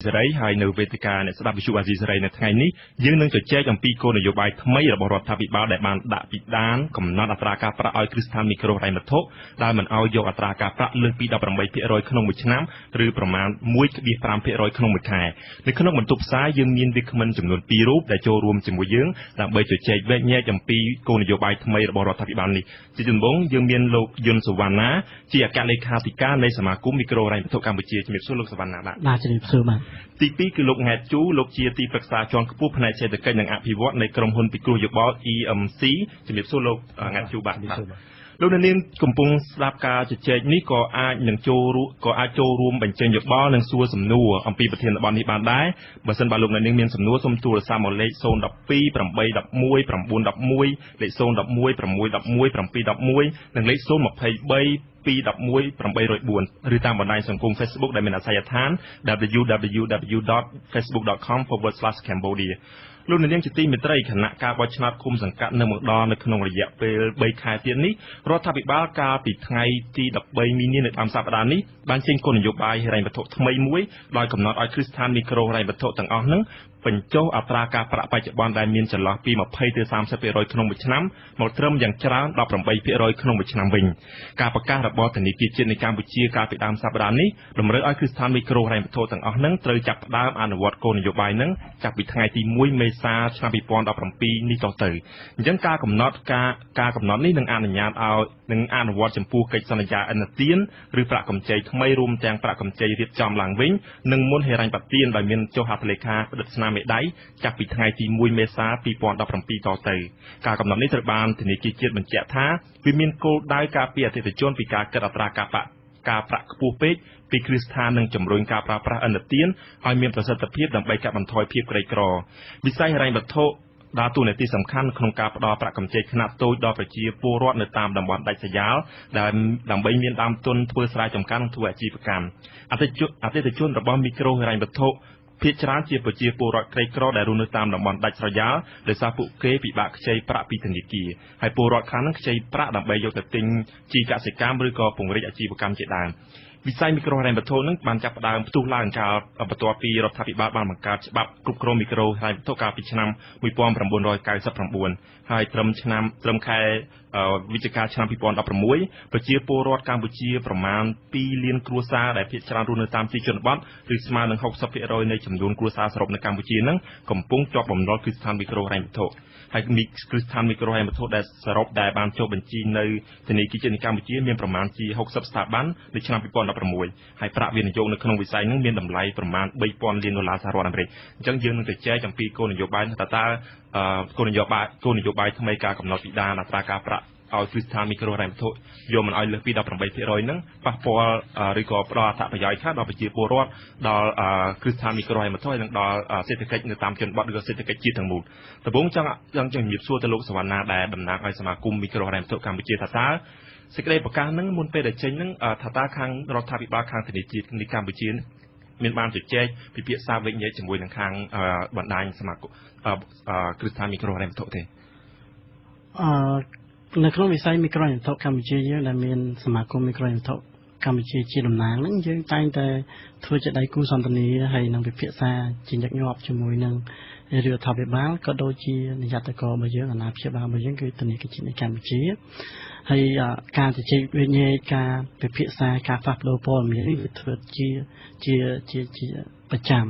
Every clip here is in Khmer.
សេរីហើយនៅវេទិកាអ្នកស្ដាប់វិទ្យុអាស៊ីសេរីនៅថ្ងៃនេះយើងនឹងជជែកអំពីគោលនយោបាយថ្មីរបស់រដ្ឋាភិបាលដែលបានដាក់ពិដានកំណត់អត្រាការប្រាក់ឲ្យគ្រឹះស្ថានមីក្រូហិរញ្ញវត្ថុដែលមិនឲ្យយកអត្រាការប្រាក់លើសពី 18% ក្នុងមួយឆ្នាំឬប្រមាណ 1.5% ក្នុងមួយខែនៅក្នុងបន្ទប់ផ្សាយយើងមានវាគ្មិនចំនួន2រូបដែលចូលរួមជាមួយយើងដើម្បីជជែកវែកញែកអំពីគោលនយោបាយថ្មីរបស់រដ្ឋាភិបាលនេះជាដំបូងយើងមានលោកយុនសុវណ្ណាជាអគ្គលេខាធិការនៃសមាគមមីក្រូហិរញ្ញវត្ថុកម្ពុជាជំរាបសួរលោកសុវណ្ណាបាទជំរាបសួរបាទទី2គឺលោកង៉ែតជូលោកជាទីប្រឹក្សាជាន់ខ្ពស់ផ្នែកសេដ្ឋកិច្ចនិងអភិវឌ្ឍន៍នៃក្រុមហ៊ុនពិគ្រោះយោបល់ EMC ជំរាបសួរលោកង៉ែតជូបាទលោកនាងកំពុងស្ដាប់ការជជែកនេះក៏អាចចូលរួមបញ្ចេញយោបល់និងសួរសំណួរអំពីប្រធានបទនេះបានដែរបើសិនបើលោកនាងមានសំណួរសូមទូរស័ព្ទមកលេខ012 811 911លេខ011 611 711និងលេខ023 211 804ឬតាមបណ្ដាញសង្គម Facebook ដែលមានអាសយដ្ឋាន www.facebook.com/cambodia លោកនាងជាទីមេត្រីគណៈការបោះឆ្នោតឃុំសង្កាត់នៅមកដល់នៅក្នុងរយៈពេល3ខែទៀតនេះរដ្ឋាភិបាលកាលពីថ្ងៃទី13មីនានៅដើមសប្តាហ៍នេះបានចេញគោលនយោបាយហិរញ្ញវត្ថុថ្មីមួយដោយកំណត់ឲ្យគ្រឹះស្ថានមីក្រូហិរញ្ញវត្ថុទាំងអស់នឹងបញ្ចុះអត្រាការប្រាក់បច្ចុប្បន្នដែលមានចន្លោះពី 20 ទៅ 30% ក្នុងមួយឆ្នាំមកត្រឹមយ៉ាងច្រើន 18% ក្នុងមួយឆ្នាំវិញការប្រកាសរបស់ធនាគារជាតិនៃកម្ពុជាកាលពីដើមសប្តាហ៍នេះតម្រូវឲ្យគ្រឹះស្ថានមីក្រូហិរញ្ញវត្ថុទាំងអស់នឹងត្រូវចាប់ផ្ដើមអនុវត្តគោលនយោបាយនឹងចាប់ពីថ្ងៃទី1មេសាឆ្នាំ 2017 នេះតទៅអញ្ចឹងការកំណត់នេះនឹងអនុញ្ញាតឲ្យនឹងអនុវត្តចំពោះកិច្ចសន្យាឥណទានឬប្រាក់កម្ចីថ្មីរួមទាំងប្រាក់កម្ចីរៀបចំឡើងវិញនិងមុនហិរញ្ញប្បទានដោយមានចុះហត្ថលេខាផ្តិតស្នាមមេដៃចាប់ពីថ្ងៃទី1មេសា 2017 តទៅការកំណត់នេះត្រូវបានធនាគារជាតិបញ្ជាក់ថាវាមានគោលដៅការពារអតិថិជនពីការកាត់អត្រាការប្រាក់ខ្ពស់ពេកពីគ្រឹះស្ថាននិងជំរុញការប្រើប្រាស់ឥណទានឲ្យមានប្រសិទ្ធភាពដើម្បីកាត់បន្ថយភាពក្រីក្រវិស័យហិរញ្ញវត្ថុដើរតួនាទីសំខាន់ក្នុងការផ្តល់ប្រាក់កម្ចីខ្នាតតូចដល់ប្រជាពលរដ្ឋនៅតាមតំបន់ដាច់ស្រយាលដែលដើម្បីមានដើមទុនធ្វើស្រែចម្ការនិងធ្វើអាជីវកម្មអតិថិជនរបស់មីក្រូហិរញ្ញវត្ថុភាគច្រើនជាប្រជាពលរដ្ឋក្រីក្រដែលរស់នៅតាមតំបន់ដាច់ស្រយាលដោយសារពួកគេពិបាកខ្ចីប្រាក់ពីធនាគារហើយពលរដ្ឋខ្លះនឹងខ្ចីប្រាក់ដើម្បីយកទៅទិញជីកសិកម្មឬក៏ពង្រីកអាជីវកម្មជាដើមវិស័យមីក្រូហិរញ្ញវត្ថុនឹងបានចាប់ផ្ដើមផ្ទុះឡើងកាលបន្ទាប់ពីរដ្ឋាភិបាលបានបង្កើតច្បាប់គ្រប់គ្រងមីក្រូហិរញ្ញវត្ថុកាលពីឆ្នាំ1999ហើយត្រឹមខែវិច្ឆិកាឆ្នាំ2016ប្រជាពលរដ្ឋកម្ពុជាប្រមាណ2លានគ្រួសារដែលភាគច្រើនរស់នៅតាមទីជនបទឬស្មើនឹង 60% នៃចំនួនគ្រួសារសរុបនៅកម្ពុជានឹងកំពុងជាប់បំណុលគ្រឹះស្ថានមីក្រូហិរញ្ញវត្ថុហើយគ្រឹះស្ថានមីក្រូហិរញ្ញវត្ថុដែលសរុបដែលបានចុះបញ្ជីនៅធនាគារជាតិនៃកម្ពុជាមានប្រមាណជា60ស្ថាប័ននៅឆ្នាំ2016ហើយប្រាក់វិនិយោគនៅក្នុងវិស័យនឹងមានតម្លៃប្រមាណ$3,000 លានសហរដ្ឋអាមេរិកអញ្ចឹងយើងនឹងទៅចែកអំពីគោលនយោបាយតើគោលនយោបាយថ្មីការកំណត់ពីដានអត្រាការប្រាក់ឲ្យគ្រឹះស្ថានមីក្រូហិរញ្ញវត្ថុយកមិនឲ្យលើសពី 18% ហ្នឹងប៉ះពាល់ឬក៏ផ្ដល់អត្ថប្រយោជន៍ខ្លះដល់ប្រជាពលរដ្ឋដល់គ្រឹះស្ថានមីក្រូហិរញ្ញវត្ថុហើយនិងដល់សេដ្ឋកិច្ចនៅតាមជនបទឬក៏សេដ្ឋកិច្ចជាតិទាំងមូលដំបូងចង់ជំរាបសួរទៅលោកសវណ្ណាដែលតំណាងឲ្យសមាគមមីក្រូហិរញ្ញវត្ថុកម្ពុជាថាតើសេចក្តីប្រកាសហ្នឹងមុនពេលដែលចេញហ្នឹងថាតើខាងរដ្ឋាភិបាលខាងធនាគារនៃកម្ពុជាមានបានជជែកពិភាក្សាវិនិយោគជាមួយនឹងខាងបណ្ដាញសមាគមគ្រឹះស្ថានមីក្រូហិរញ្ញវត្ថុទេនៅក្នុងវិស័យមីក្រូហិរញ្ញវត្ថុកម្ពុជាយើងដែលមានសមាគមមីក្រូហិរញ្ញវត្ថុកម្ពុជាជាតំណាងហ្នឹងយើងតែងតែធ្វើជាដៃគូសន្ទនាហើយនឹងពិភាក្សាជាញឹកញាប់ជាមួយនឹងរដ្ឋាភិបាលក៏ដូចជានាយកករបស់យើងអាណាព្យាបាលរបស់យើងគឺធនាគារជាតិនៃកម្ពុជាហើយការជជែកវិនិយោគការពិភាក្សាការផ្លាស់ប្ដូរព័ត៌មាននេះវាធ្វើជាប្រចាំ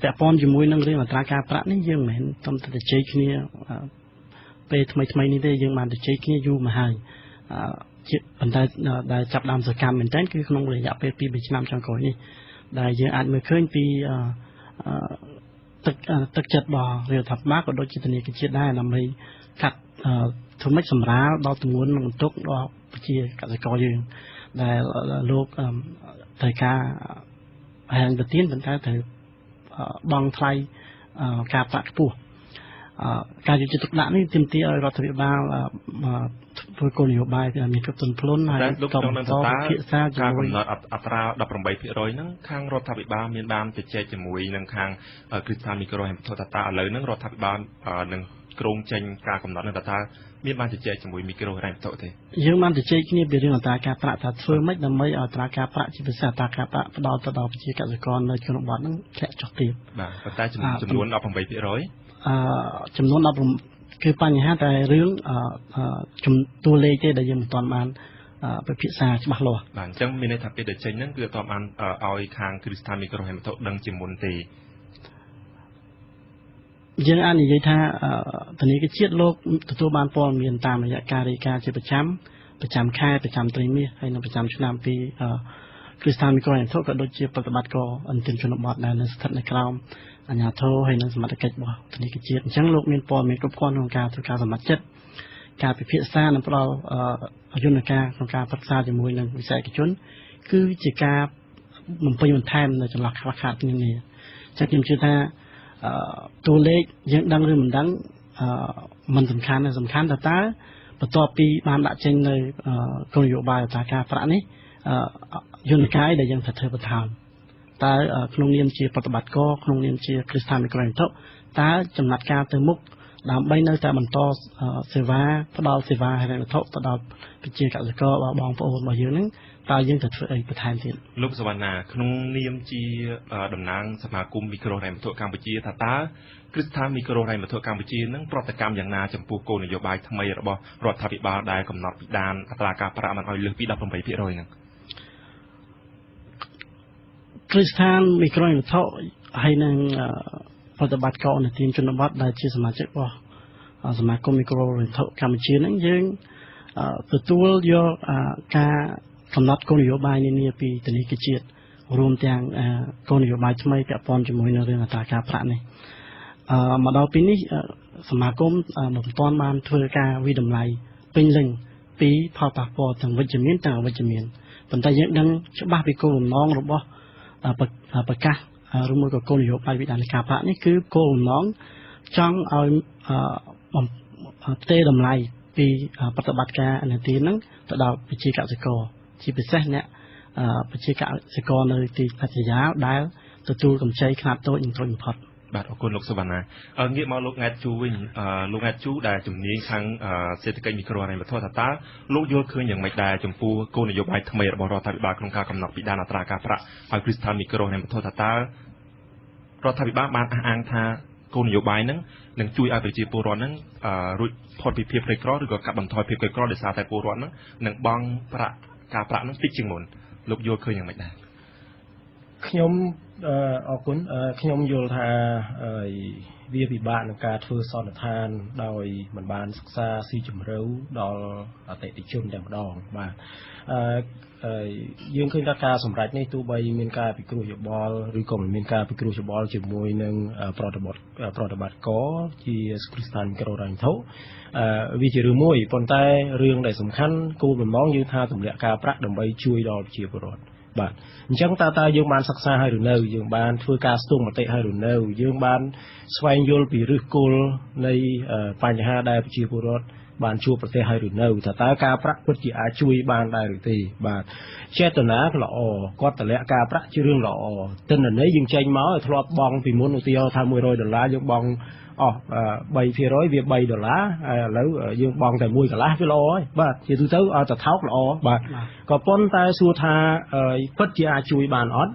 ពាក់ព័ន្ធជាមួយនឹងរឿងអត្រាការប្រាក់នេះយើងមិនមែនត្រឹមតែជជែកគ្នាពេលថ្មីនេះទេយើងបានជជែកគ្នាយូរមកហើយប៉ុន្តែដែលចាប់ដើមសកម្មមែនទែនគឺក្នុងរយៈពេល 2-3 ឆ្នាំចុងក្រោយនេះដែលយើងអាចមើលឃើញពីទឹកចិត្តរបស់រដ្ឋាភិបាលក៏ដូចជាធនាគារជាតិដែរដើម្បីកាត់ធ្វើម៉េចសម្រាលដល់ទម្ងន់បន្ទុកដល់ប្រជាកសិករយើងដែលលោកត្រូវការហិរញ្ញប្បទានប៉ុន្តែត្រូវបង់ថ្លៃការប្រាក់ខ្ពស់ការយកចិត្តទុកដាក់នេះទាមទារឲ្យរដ្ឋាភិបាលធ្វើគោលនយោបាយមានគ្រប់ទន់ភ្លន់ហើយក៏បន្តពិភាក្សាជាមួយការកំណត់អត្រា 18% ហ្នឹងខាងរដ្ឋាភិបាលមានបានជជែកជាមួយនឹងខាងគ្រឹះស្ថានមីក្រូហិរញ្ញវត្ថុតើឥឡូវហ្នឹងរដ្ឋាភិបាលនឹង ក្រងចេញការកំណត់នឹងថាមានបានជជែកជាមួយមីក្រូហិរញ្ញវត្ថុទេយើងបានជជែកគ្នាពីរឿងអត្រាការប្រាក់ថាធ្វើម៉េចដើម្បីឲ្យអត្រាការប្រាក់ជាពិសេសអត្រាការប្រាក់ផ្ដល់ទៅដល់ប្រជាកសិករនៅក្នុងបទហ្នឹងធ្លាក់ចុះទៀតបាទប៉ុន្តែចំនួន 18% ចំនួន10គឺបញ្ហាតែរឿងតួលេខទេដែលយើងមិនទាន់បានពិភាក្សាច្បាស់លាស់បាទអញ្ចឹងមានន័យថាពេលដែលចេញហ្នឹងគឺអត់ទាន់បានឲ្យខាងគ្រីស្ថានមីក្រូហិរញ្ញវត្ថុដឹងជាមុនទេយើងអាចនិយាយថាធនាគារជាតិលោកទទួលបានព័ត៌មានតាមរយៈការរាយការណ៍ជាប្រចាំខែប្រចាំត្រីមាសហើយនិងប្រចាំឆ្នាំពីគ្រីស្ថានមីក្រូហិរញ្ញវត្ថុក៏ដូចជាប្រតិបត្តិការអន្តរជនបទដែលនៅស្ថិតនៅក្រោមអាជ្ញាធរហើយនិងសមត្ថកិច្ចរបស់ធនាគារជាតិអញ្ចឹងលោកមានព័ត៌មានគ្រប់គ្រាន់ក្នុងការធ្វើការសម្រេចចិត្តការពិភាក្សានិងផ្ដល់យន្តការក្នុងការប្រឹក្សាជាមួយនឹងវិស័យឯកជនគឺជាការបំពេញបន្ថែមនៅចន្លោះខ្វះខាតគ្នានេះអញ្ចឹងខ្ញុំជឿថាតួលេខយើងដឹងឬមិនដឹងមិនសំខាន់តែសំខាន់តើបន្ទាប់ពីបានដាក់ចេញនៅគោលនយោបាយអត្រាការប្រាក់នេះយន្តការដែលយើងត្រូវធ្វើបន្ថែមតើក្នុងនាមជាប្រតិបត្តិការក្នុងនាមជាគ្រីស្ថានមីក្រូហិរញ្ញវត្ថុតើចំណាត់ការទៅមុខដើម្បីនៅតែបន្តសេវាផ្ដល់សេវាហិរញ្ញវត្ថុទៅដល់ប្រជាកសិករបងប្អូនរបស់យើងហ្នឹងតើយើងត្រូវធ្វើអីបន្ថែមទៀតលោកសវណ្ណាក្នុងនាមជាតំណាងសមាគមមីក្រូហិរញ្ញវត្ថុកម្ពុជាថាតើគ្រីស្ថានមីក្រូហិរញ្ញវត្ថុកម្ពុជានឹងប្រតិកម្មយ៉ាងណាចំពោះគោលនយោបាយថ្មីរបស់រដ្ឋាភិបាលដែលកំណត់ពីដានអត្រាការប្រាក់មិនឲ្យលើសពី 18% ហ្នឹងគ្រីស្ថានមីក្រូហិរញ្ញវត្ថុហើយនឹងប្រតិបត្តិការអន្តរជនបទដែលជាសមាជិករបស់សមាគមមីក្រូហិរញ្ញវត្ថុកម្ពុជាហ្នឹងយើងទទួលយកការកំណត់គោលនយោបាយនានាពីធនាគារជាតិរួមទាំងគោលនយោបាយថ្មីពាក់ព័ន្ធជាមួយនឹងរឿងអត្រាការប្រាក់នេះមកដល់ពេលនេះសមាគមមិនទាន់បានធ្វើការវិតម្លៃពេញលេញពីផលប៉ះពាល់ទាំងវិជ្ជមានទាំងអវិជ្ជមានប៉ុន្តែយើងដឹងច្បាស់ពីគោលបំណងរបស់ប្រកាសឬមួយក៏គោលនយោបាយវិធានការប្រាក់នេះគឺគោលបំណងចង់ឲ្យផ្ទេរតម្លៃពីប្រតិបត្តិការអនុទានហ្នឹងទៅដល់ប្រជាកសិករជាពិសេសអ្នកប្រជាកសិករនៅទីដាច់ស្រយាលដែលទទួលកម្ចីខ្នាតតូចនិងតូចបំផុតបាទអរគុណលោកសុវណ្ណាងាកមកលោកង៉ែតជូវិញលោកង៉ែតជូដែលជំនាញខាងសេដ្ឋកិច្ចមីក្រូហិរញ្ញវត្ថុថាតើលោកយល់ឃើញយ៉ាងម៉េចដែរចំពោះគោលនយោបាយថ្មីរបស់រដ្ឋាភិបាលក្នុងការកំណត់ពីដានអត្រាការប្រាក់ឲ្យគ្រីស្ថានមីក្រូហិរញ្ញវត្ថុថាតើរដ្ឋាភិបាលបានអះអាងថាគោលនយោបាយហ្នឹងនឹងជួយឲ្យប្រជាពលរដ្ឋហ្នឹងរួចផុតពីភាពក្រីក្រឬក៏កាត់បន្ថយភាពក្រីក្រដោយសារតែពលរដ្ឋហ្នឹងនឹងបង់ការប្រាក់ហ្នឹងតិចជាងមុនលោកយល់ឃើញយ៉ាងម៉េចដែរខ្ញុំអរគុណខ្ញុំយល់ថាវាពិបាកក្នុងការធ្វើសន្និដ្ឋានដោយមិនបានសិក្សាស៊ីជម្រៅដល់អតិថិជនតែម្ដងបាទយើងឃើញថាការសម្រេចនេះទោះបីមានការពិគ្រោះយោបល់ឬក៏មិនមានការពិគ្រោះយោបល់ជាមួយនឹងប្រតិបត្តិការជាគ្រីស្ថានមីក្រូហិរញ្ញវត្ថុវាជារឿងមួយប៉ុន្តែរឿងដែលសំខាន់គោលបំណងយើងថាទម្លាក់ការប្រាក់ដើម្បីជួយដល់ប្រជាពលរដ្ឋបាទអញ្ចឹងតើយើងបានសិក្សាហើយឬនៅយើងបានធ្វើការស្ទង់មតិហើយឬនៅយើងបានស្វែងយល់ពីឫសគល់នៃបញ្ហាដែលប្រជាពលរដ្ឋបានជួបប្រទះហើយឬនៅថាតើការប្រាក់ពិតជាអាចជួយបានដែរឬទេបាទចេតនាល្អគាត់តម្លាក់ការប្រាក់ជារឿងល្អទិន្នន័យយើងចេញមកឲ្យធ្លាប់បង់ពីមុនឧទាហរណ៍ថា$100យើងបង់អស់3%វា$3ឥឡូវយើងបង់តែ1កន្លះវាល្អហើយបាទជាទូទៅឲ្យតែថោកល្អបាទក៏ប៉ុន្តែសួរថាពិតជាអាចជួយបានអត់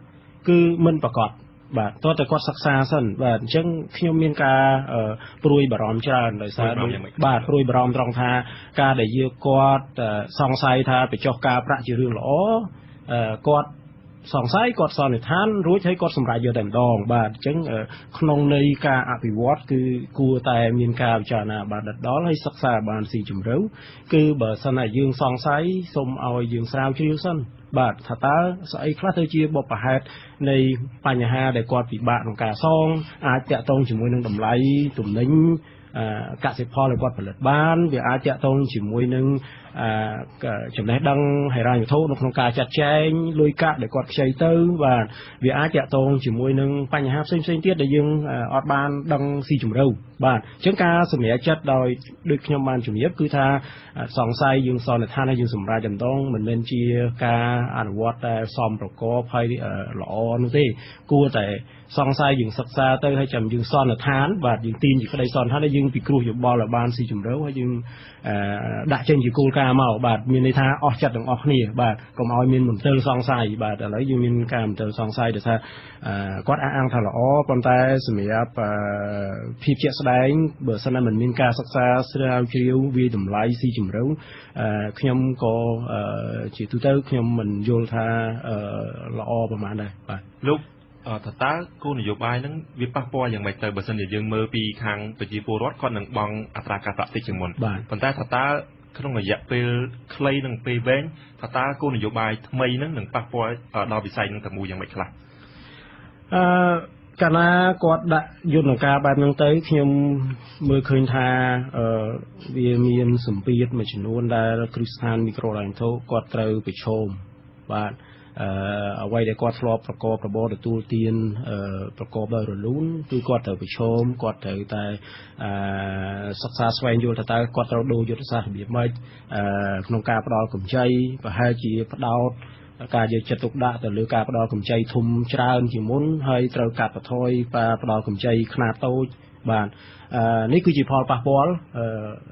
គឺមិនប្រកបបាទតើតែគាត់សិក្សាសិនបាទអញ្ចឹងខ្ញុំមានការព្រួយបារម្ភច្រើនដោយសារបាទព្រួយបារម្ភត្រង់ថាការដែលយើងគាត់សង្ស័យថាបញ្ចុះការប្រាក់ជារឿងល្អគាត់សង្ស័យគាត់សន្និដ្ឋានរួចហើយគាត់សម្រេចយកតែម្ដងបាទអញ្ចឹងក្នុងន័យការអភិវឌ្ឍគឺគួរតែមានការពិចារណាបាទដិតដល់ហើយសិក្សាបានស៊ីជម្រៅគឺបើសិនតែយើងសង្ស័យសូមឲ្យយើងស្រាវជ្រាវសិនបាទថាតើស្អីខ្លះទៅជាបុព្វហេតុនៃបញ្ហាដែលគាត់ពិបាកក្នុងការសងអាចតាក់ទងជាមួយនឹងតម្លៃទំនិញកសិផលដែលគាត់ផលិតបានវាអាចតាក់ទងជាមួយនឹងចំណេះដឹងហិរញ្ញវត្ថុនៅក្នុងការចាត់ចែងលុយកាក់ដែលគាត់ខ្ចីទៅបាទវាអាចតាក់ទងជាមួយនឹងបញ្ហាផ្សេងៗទៀតដែលយើងអត់បានដឹងស៊ីជម្រៅបាទអញ្ចឹងការសម្រេចចិត្តដោយដូចខ្ញុំបានជំរាបគឺថាសង្ស័យយើងសន្និដ្ឋានហើយយើងសម្រេចតែម្ដងមិនមែនជាការអនុវត្តតែសមប្រកបហើយល្អនោះទេគួរតែសង្ស័យយើងសិក្សាទៅហើយចាំយើងសន្និដ្ឋានបាទយើងទាញជាក្តីសន្និដ្ឋានហើយយើង យើងពិគ្រោះយោបល់ឲ្យបានស៊ីជម្រៅហើយយើងដាក់ចេញជាគោលការណ៍មកបាទមានន័យថាអស់ចិត្តទាំងអស់គ្នាបាទកុំឲ្យមានមន្ទិលសង្ស័យបាទឥឡូវយើងមានការមន្ទិលសង្ស័យដែលថាគាត់អះអាងថាល្អប៉ុន្តែសម្រាប់ភាពជាក់ស្ដែងបើសិនណាមិនមានការសិក្សាស្រាវជ្រាវវាតម្លៃស៊ីជម្រៅខ្ញុំក៏ជាទូទៅខ្ញុំមិនយល់ថាល្អប្រហែលដែរបាទលោកតើគោលនយោបាយហ្នឹងវាប៉ះពាល់យ៉ាងម៉េចទៅបើសិនជាយើងមើលពីខាងប្រជាពលរដ្ឋគាត់នឹងបង់អត្រាការប្រាក់តិចជាងមុនប៉ុន្តែតើក្នុងរយៈពេលខ្លីនិងពេលវែងតើគោលនយោបាយថ្មីហ្នឹងនឹងប៉ះពាល់ដល់វិស័យហ្នឹងទាំងមូលយ៉ាងម៉េចខ្លះកាលណាគាត់ដាក់យន្តការបែបហ្នឹងទៅខ្ញុំមើលឃើញថាវាមានសម្ពាធមួយចំនួនដែលគ្រឹះស្ថានមីក្រូហិរញ្ញវត្ថុគាត់ត្រូវប្រឈមបាទអ្វីដែលគាត់ធ្លាប់ប្រកបរបរទទួលទានប្រកបដោយរលូនគឺគាត់ត្រូវប្រឈមគាត់ត្រូវតែសិក្សាស្វែងយល់តើគាត់ត្រូវដូរយុទ្ធសាស្ត្ររបៀបម៉េចក្នុងការផ្ដល់កម្ចីប្រហែលជាផ្ដោតការយកចិត្តទុកដាក់ទៅលើការផ្ដល់កម្ចីធំច្រើនជាងមុនហើយត្រូវកាត់បន្ថយការផ្ដល់កម្ចីខ្នាតតូចបាទនេះគឺជាផលប៉ះពាល់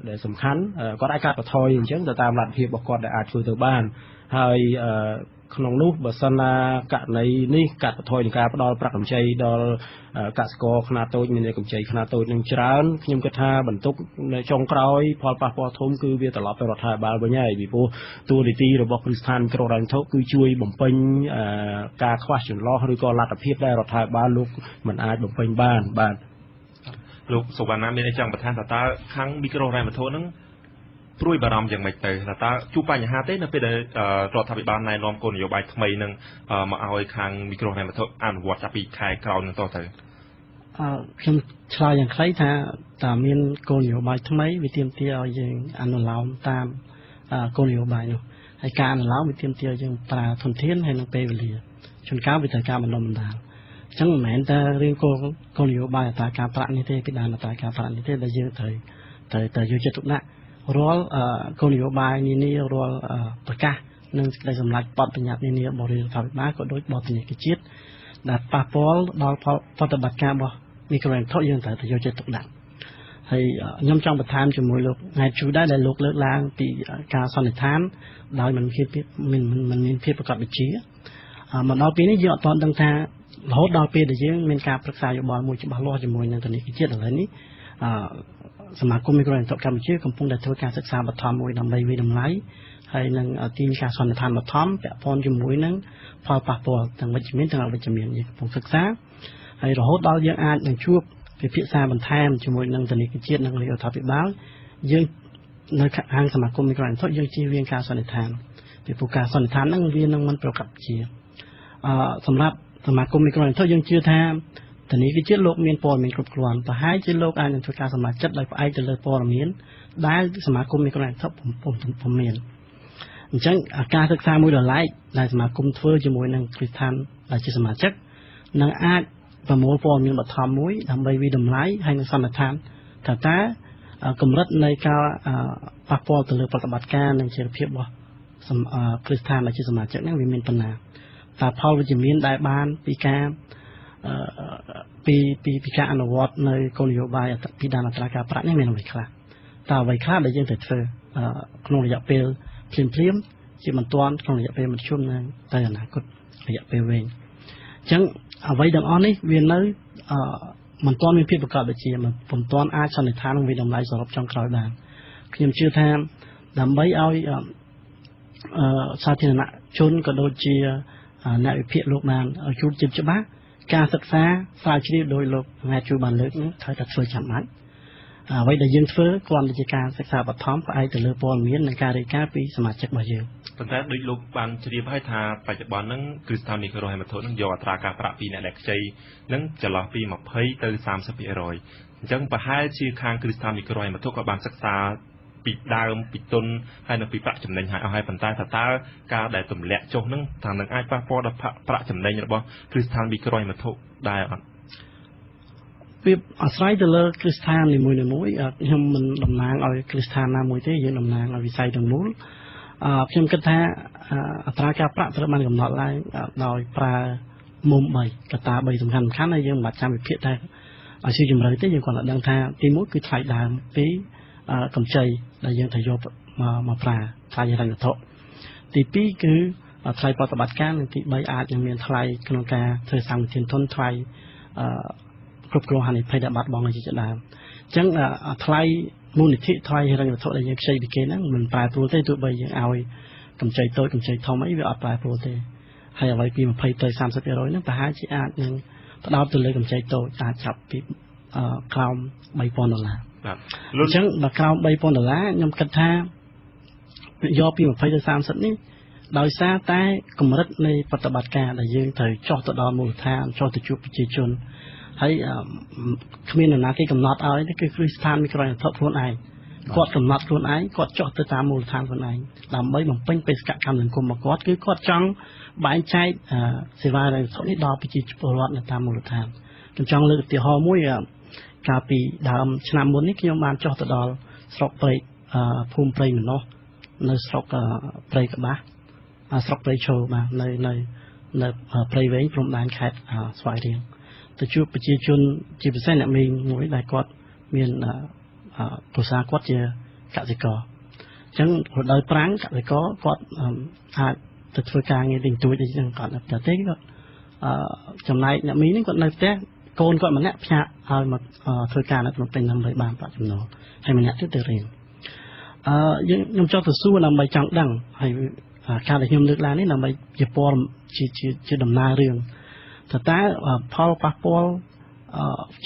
ដែលសំខាន់គាត់អាចកាត់បន្ថយអញ្ចឹងទៅតាមលទ្ធភាពរបស់គាត់ដែលអាចធ្វើទៅបានហើយក្នុងនោះបើសិនណាករណីនេះកាត់បន្ថយនឹងការផ្ដល់ប្រាក់កម្ចីដល់កសិករខ្នាតតូចមានកម្ចីខ្នាតតូចនឹងច្រើនខ្ញុំគិតថាបន្ទុកនៅចុងក្រោយផលប៉ះពាល់ធំគឺវាត្រឡប់ទៅរដ្ឋាភិបាលវិញហើយពីព្រោះតួនាទីរបស់គ្រឹះស្ថានមីក្រូហិរញ្ញវត្ថុគឺជួយបំពេញការខ្វះចន្លោះឬក៏លទ្ធភាពដែលរដ្ឋាភិបាលលោកមិនអាចបំពេញបានបាទលោកសុវណ្ណាមានអីចង់បន្ថែមតើខាងមីក្រូហិរញ្ញវត្ថុហ្នឹងព្រួយបារម្ភយ៉ាងម៉េចទៅតើជួបបញ្ហាទេនៅពេលដែលរដ្ឋាភិបាលណែនាំគោលនយោបាយថ្មីនឹងមកឲ្យខាងមីក្រូហិរញ្ញវត្ថុអនុវត្តចាប់ពីខែក្រោយនឹងតទៅខ្ញុំឆ្លើយយ៉ាងខ្លីថាតើមានគោលនយោបាយថ្មីវាទាមទារឲ្យយើងអនុលោមតាមគោលនយោបាយនោះហើយការអនុលោមវាទាមទារយើងប្រើធនធានហើយនឹងពេលវេលាជួនកាលវាត្រូវការបណ្ដុំបណ្ដាលអញ្ចឹងមិនមែនតែរឿងគោលនយោបាយអត្រាការប្រាក់នេះទេពីដើមអត្រាការប្រាក់នេះទេដែលយើងត្រូវយកចិត្តទុកដាក់រាល់គោលនយោបាយនានារាល់ប្រកាសនិងសេចក្តីសម្រេចបទបញ្ញត្តិនានារបស់រដ្ឋាភិបាលក៏ដូចបទបញ្ញត្តិជាតិដែលប៉ះពាល់ដល់ប្រតិបត្តិការរបស់មីក្រូហិរញ្ញវត្ថុយើងត្រូវយកចិត្តទុកដាក់ហើយខ្ញុំចង់បន្ថែមជាមួយលោកថ្ងៃជួរដែរដែលលោកលើកឡើងពីការសន្និដ្ឋានដោយមិនមានភាពប្រកបវិជ្ជាមកដល់ពេលនេះយើងអត់ទាន់ដឹងថារហូតដល់ពេលដែលយើងមានការប្រឹក្សាយោបល់មួយច្បាស់លាស់ជាមួយនឹងធនាគារជាតិឥឡូវនេះសមាគមមីក្រូហិរញ្ញវត្ថុកម្ពុជាកំពុងតែធ្វើការសិក្សាបឋមមួយដើម្បីវិតម្លៃហើយនឹងទាញការសន្និដ្ឋានបឋមពាក់ព័ន្ធជាមួយនឹងផលប៉ះពាល់ទាំងវិជ្ជមានទាំងអវិជ្ជមានយើងកំពុងសិក្សាហើយរហូតដល់យើងអាចនឹងជួបពិភាក្សាបន្ថែមជាមួយនឹងធនាគារជាតិនិងរដ្ឋាភិបាលយើងនៅខាងសមាគមមីក្រូហិរញ្ញវត្ថុយើងជៀសវាងការសន្និដ្ឋានពីព្រោះការសន្និដ្ឋានហ្នឹងវានឹងមិនប្រកបជាសម្រាប់សមាគមមីក្រូហិរញ្ញវត្ថុយើងជឿថាធនាគារជាតិលោកមានព័ត៌មានគ្រប់គ្រាន់ប្រហែលជាលោកអាចនឹងធ្វើការសម្រេចចិត្តដោយផ្អែកទៅលើព័ត៌មានដែលសមាគមមីក្រូហិរញ្ញវត្ថុពុំមានអញ្ចឹងការសិក្សាមួយដល់ឡែកដែលសមាគមធ្វើជាមួយនឹងគ្រឹះស្ថានដែលជាសមាជិកនឹងអាចប្រមូលព័ត៌មានបឋមមួយដើម្បីវិតម្លៃហើយនឹងសន្និដ្ឋានថាតើកម្រិតនៃការប៉ះពាល់ទៅលើប្រតិបត្តិការនិងជីវភាពរបស់គ្រឹះស្ថានដែលជាសមាជិកហ្នឹងវាមានប៉ុណ្ណាតើផលវិជ្ជមានដែលបានពីការពីការអនុវត្តនៅគោលនយោបាយពីដើមអត្រាការប្រាក់នេះមានអ្វីខ្លះតើអ្វីខ្លះដែលយើងត្រូវធ្វើក្នុងរយៈពេលភ្លាមជាបន្ទាន់ក្នុងរយៈពេលមធ្យមនិងទៅអនាគតរយៈពេលវែងអញ្ចឹងអ្វីទាំងអស់នេះវានៅមិនទាន់មានភាពប្រកបវិជ្ជាមិនទាន់អាចសន្និដ្ឋាននឹងវិតម្លៃសរុបចុងក្រោយបានខ្ញុំជឿថាដើម្បីឲ្យសាធារណជនក៏ដូចជាអ្នកវិភាគលោកបានជួបចិត្តច្បាស់ការសិក្សាស្រាវជ្រាវដោយលោកថ្ងៃជួបានលើកនេះត្រូវតែធ្វើចាំបាច់អ្វីដែលយើងធ្វើគ្រាន់តែជាការសិក្សាបឋមផ្អែកទៅលើព័ត៌មាននិងការរាយការណ៍ពីសមាជិករបស់យើងប៉ុន្តែដូចលោកបានជ្រាបហើយថាបច្ចុប្បន្នហ្នឹងគ្រឹះស្ថានមីក្រូហិរញ្ញវត្ថុហ្នឹងយកអត្រាការប្រាក់ពីអ្នកដែលខ្ចីហ្នឹងចន្លោះពី20ទៅ30%អញ្ចឹងប្រហែលជាខាងគ្រឹះស្ថានមីក្រូហិរញ្ញវត្ថុក៏បានសិក្សាពីដើមពីទុនហើយនៅពីប្រាក់ចំណេញហើយប៉ុន្តែតើការដែលទម្លាក់ចុះហ្នឹងថានឹងអាចប៉ះពាល់ដល់ប្រាក់ចំណេញរបស់គ្រឹះស្ថានមីក្រូហិរញ្ញវត្ថុដែរអត់វាអាស្រ័យទៅលើគ្រឹះស្ថាននីមួយៗខ្ញុំមិនតំណាងឲ្យគ្រឹះស្ថានណាមួយទេយើងតំណាងឲ្យវិស័យទាំងមូលខ្ញុំគិតថាអត្រាការប្រាក់ត្រូវបានកំណត់ឡើងដោយប្រើមុំ3កត្តា3សំខាន់ៗហើយយើងមិនបាច់ចាំវិភាគថា ឲ្យជឿជំរឿទេយើងគាត់តែដឹងថាទីមួយគឺថ្លៃដើមពីកម្ចីដែលយើងត្រូវយកមកប្រើថ្លៃហិរញ្ញវត្ថុទី2គឺថ្លៃប្រតិបត្តិការនិងទី3អាចនឹងមានថ្លៃក្នុងការធ្វើសម្បត្តិធនថ្លៃគ្រប់គ្រងហានិភ័យដែលបាត់បង់ជាដើមអញ្ចឹងថ្លៃមូលនិធិថ្លៃហិរញ្ញវត្ថុដែលយើងខ្ចីពីគេហ្នឹងមិនប្រែប្រួលទេទោះបីយើងឲ្យកម្ចីតូចកម្ចីធំអីវាអត់ប្រែប្រួលទេហើយអ្វីពី20ទៅ30%ហ្នឹងប្រហែលជាអាចនឹងផ្ដោតទៅលើកម្ចីតូចអាចចាប់ពីក្រោម$3,000បាទអញ្ចឹងដល់ក្រោម$3,000ខ្ញុំគិតថាយកពី20ទៅ30នេះដោយសារតែកម្រិតនៃប្រតិបត្តិការដែលយើងត្រូវចុះទៅដល់មូលដ្ឋានចុះទៅជួបប្រជាជនហើយគ្មាននរណាគេកំណត់ឲ្យទេគឺគ្រឹះស្ថានមីក្រូហិរញ្ញវត្ថុខ្លួនឯងគាត់កំណត់ខ្លួនឯងគាត់ចុះទៅតាមមូលដ្ឋានខ្លួនឯងដើម្បីបំពេញបេសកកម្មសង្គមរបស់គាត់គឺគាត់ចង់បែងចែកសេវាហិរញ្ញវត្ថុនេះដល់ប្រជាពលរដ្ឋនៅតាមមូលដ្ឋានខ្ញុំចង់លើកឧទាហរណ៍មួយកាលពីដើមឆ្នាំមុននេះខ្ញុំបានចុះទៅដល់ស្រុកព្រៃភូមិព្រៃម្នោះនៅស្រុកព្រៃកបាស់ស្រុកព្រៃឈរបាទនៅព្រៃវែងព្រំដែនខេត្តស្វាយរៀងទៅជួបប្រជាជនជាពិសេសអ្នកមីងមួយដែលគាត់មានគ្រួសារគាត់ជាកសិករអញ្ចឹងរដូវប្រាំងកសិករគាត់អាចទៅធ្វើការងារទិញទួចអីចឹងគាត់នៅផ្ទះទេគាត់ចំណែកអ្នកមីងនេះគាត់នៅផ្ទះកូនគាត់ម្នាក់ផ្ញើឲ្យមកធ្វើការនៅក្នុងពេញដើម្បីបានប្រាក់ចំណូលហើយម្នាក់ទៀតទៅរៀនខ្ញុំចង់ទៅសួរដើម្បីចង់ដឹងហើយការដែលខ្ញុំលើកឡើងនេះដើម្បីជាព័ត៌ជាដំណើររឿងតើផលប៉ះពាល់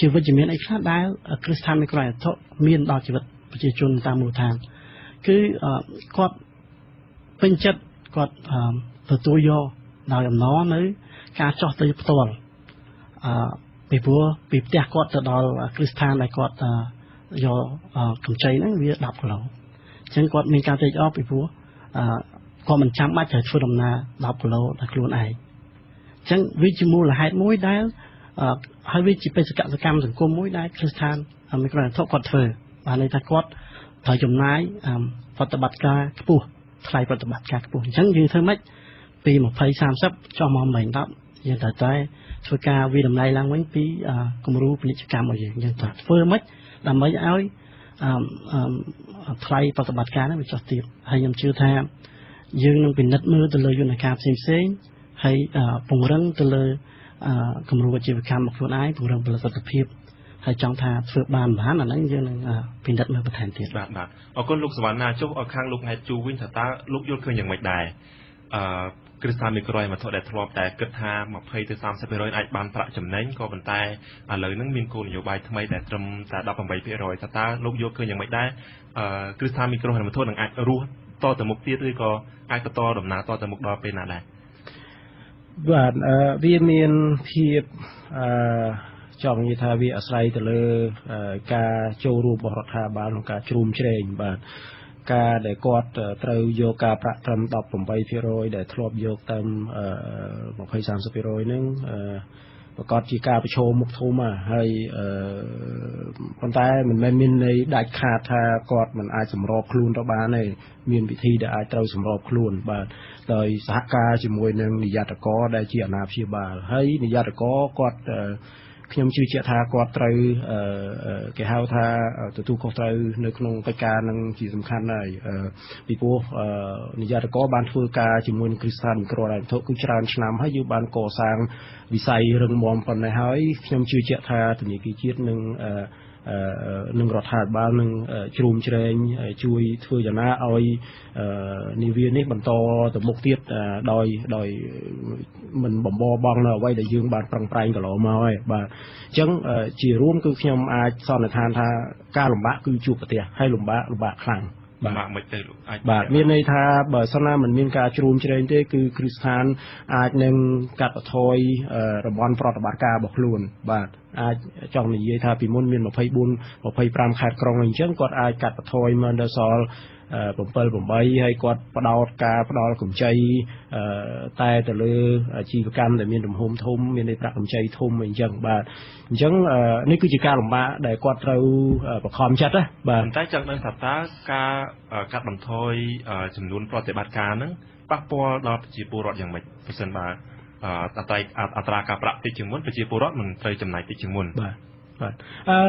ជាវិជ្ជមានអីខ្លះដែលគ្រឹះស្ថានមីក្រូហិរញ្ញវត្ថុមានដល់ជីវិតប្រជាជនតាមមូលដ្ឋានគឺគាត់ពេញចិត្តគាត់ទទួលយកដោយអំណរនៅការចោះទៅផ្ទាល់ពីព្រោះពីផ្ទះគាត់ទៅដល់គ្រឹះស្ថានដែលគាត់យកកម្ចីហ្នឹងវា10គីឡូអញ្ចឹងគាត់មានការត្រេកអរពីព្រោះគាត់មិនចាំបាច់ត្រូវធ្វើដំណើរ10គីឡូដល់ខ្លួនឯងអញ្ចឹងវាជាមូលហេតុមួយដែលហើយវាជាបេសកកម្មសង្គមមួយដែលគ្រឹះស្ថានមីក្រូហិរញ្ញវត្ថុគាត់ធ្វើបានន័យថាគាត់ត្រូវចំណាយប្រតិបត្តិការខ្ពស់ថ្លៃប្រតិបត្តិការខ្ពស់អញ្ចឹងយើងធ្វើម៉េចពី20 30ចុះមក10យើងត្រូវតែធ្វើការវិតម្លៃឡើងវិញពីគំរូពាណិជ្ជកម្មរបស់យើងត្រូវធ្វើម៉េចដើម្បីឲ្យថ្លៃប្រតិបត្តិការហ្នឹងវាចុះទៀតហើយខ្ញុំជឿថាយើងនឹងពិនិត្យមើលទៅលើយន្តការផ្សេងហើយពង្រឹងទៅលើគំរូអាជីវកម្មរបស់ខ្លួនឯងពង្រឹងផលិតភាពហើយចង់ថាធ្វើបានអាហ្នឹងយើងនឹងពិនិត្យមើលបន្ថែមទៀតបាទអរគុណលោកសវណ្ណាចុះខាងលោកហេតុជូវិញថាតើលោកយល់ឃើញយ៉ាងម៉េចដែរគ្រឹះស្ថានមីក្រូហិរញ្ញវត្ថុដែលធ្លាប់តែគិតថា20ទៅ30% អាចបានប្រាក់ចំណេញក៏ប៉ុន្តែឥឡូវហ្នឹងមានគោលនយោបាយថ្មីដែលត្រឹមតែ18%តើលោកយល់ឃើញយ៉ាងម៉េចដែរគ្រឹះស្ថានមីក្រូហិរញ្ញវត្ថុនឹងអាចរស់តទៅមុខទៀតឬក៏អាចបន្តដំណើរតទៅមុខដល់ពេលណាដែរបាទវាមានភាពចង់និយាយថាវាអាស្រ័យទៅលើការចូលរួមរបស់រដ្ឋាភិបាលក្នុងការជ្រោមជ្រែងបាទការដែលគាត់ត្រូវយកការប្រាក់ត្រឹម18% ដែលធ្លាប់យកតាម20-30% ហ្នឹងប្រកាសជាការប្រឈមមុខធំហើយប៉ុន្តែមិនមែនមានន័យដាច់ខាតថាគាត់មិនអាចសម្របខ្លួនទៅបានទេមានវិធីដែលអាចត្រូវសម្របខ្លួនបាទដោយសហការជាមួយនឹងនាយកករដែលជាអាណាព្យាបាលហើយនាយកករគាត់ខ្ញុំជឿជាក់ថាគាត់ត្រូវគេហៅថាទទួលខុសត្រូវនៅក្នុងកិច្ចការនឹងជាសំខាន់ហើយពីព្រោះនាយកករបានធ្វើការជាមួយនឹងគ្រឹះស្ថានមីក្រូហិរញ្ញវត្ថុគឺច្រើនឆ្នាំហើយយើងបានកសាងវិស័យរឹងមាំប៉ុណ្ណេះហើយខ្ញុំជឿជាក់ថាធនាគារជាតិនឹងរដ្ឋាភិបាលនឹងជ្រោមជ្រែងជួយធ្វើយ៉ាងណាឲ្យនាវានេះបន្តទៅមុខទៀតដោយមិនបំបបង់នៅអ្វីដែលយើងបានប្រឹងប្រែងកន្លងមកហើយបាទអញ្ចឹងជារួមគឺខ្ញុំអាចសន្និដ្ឋានថាការលំបាកគឺជួបប្រទះហើយលំបាកខ្លាំងបាទមិនទៅអាចបាទមានន័យថាបើសិនណាមិនមានការជ្រោមជ្រែងទេគឺគ្រឹះស្ថានអាចនឹងកាត់បន្ថយតំបន់ប្រតិបត្តិការរបស់ខ្លួនបាទអាចចង់និយាយថាពីមុនមាន24-25ខេត្តក្រុងអញ្ចឹងគាត់អាចកាត់បន្ថយមកដល់សល់7-8ហើយគាត់ផ្ដល់កម្ចីតែទៅលើអាជីវកម្មដែលមានទំហំធំមានប្រាក់កម្ចីធំអីចឹងបាទអញ្ចឹងនេះគឺជាការលំបាកដែលគាត់ត្រូវបង្ខំចិត្តណាបាទតែចង់ដឹងថាតើការកាត់បន្ថយចំនួនប្រតិបត្តិការហ្នឹងប៉ះពាល់ដល់ប្រជាពលរដ្ឋយ៉ាងម៉េចប្រសិនបើអត្រាការប្រាក់តិចជាងមុនប្រជាពលរដ្ឋមិនត្រូវចំណាយតិចជាងមុនបាទ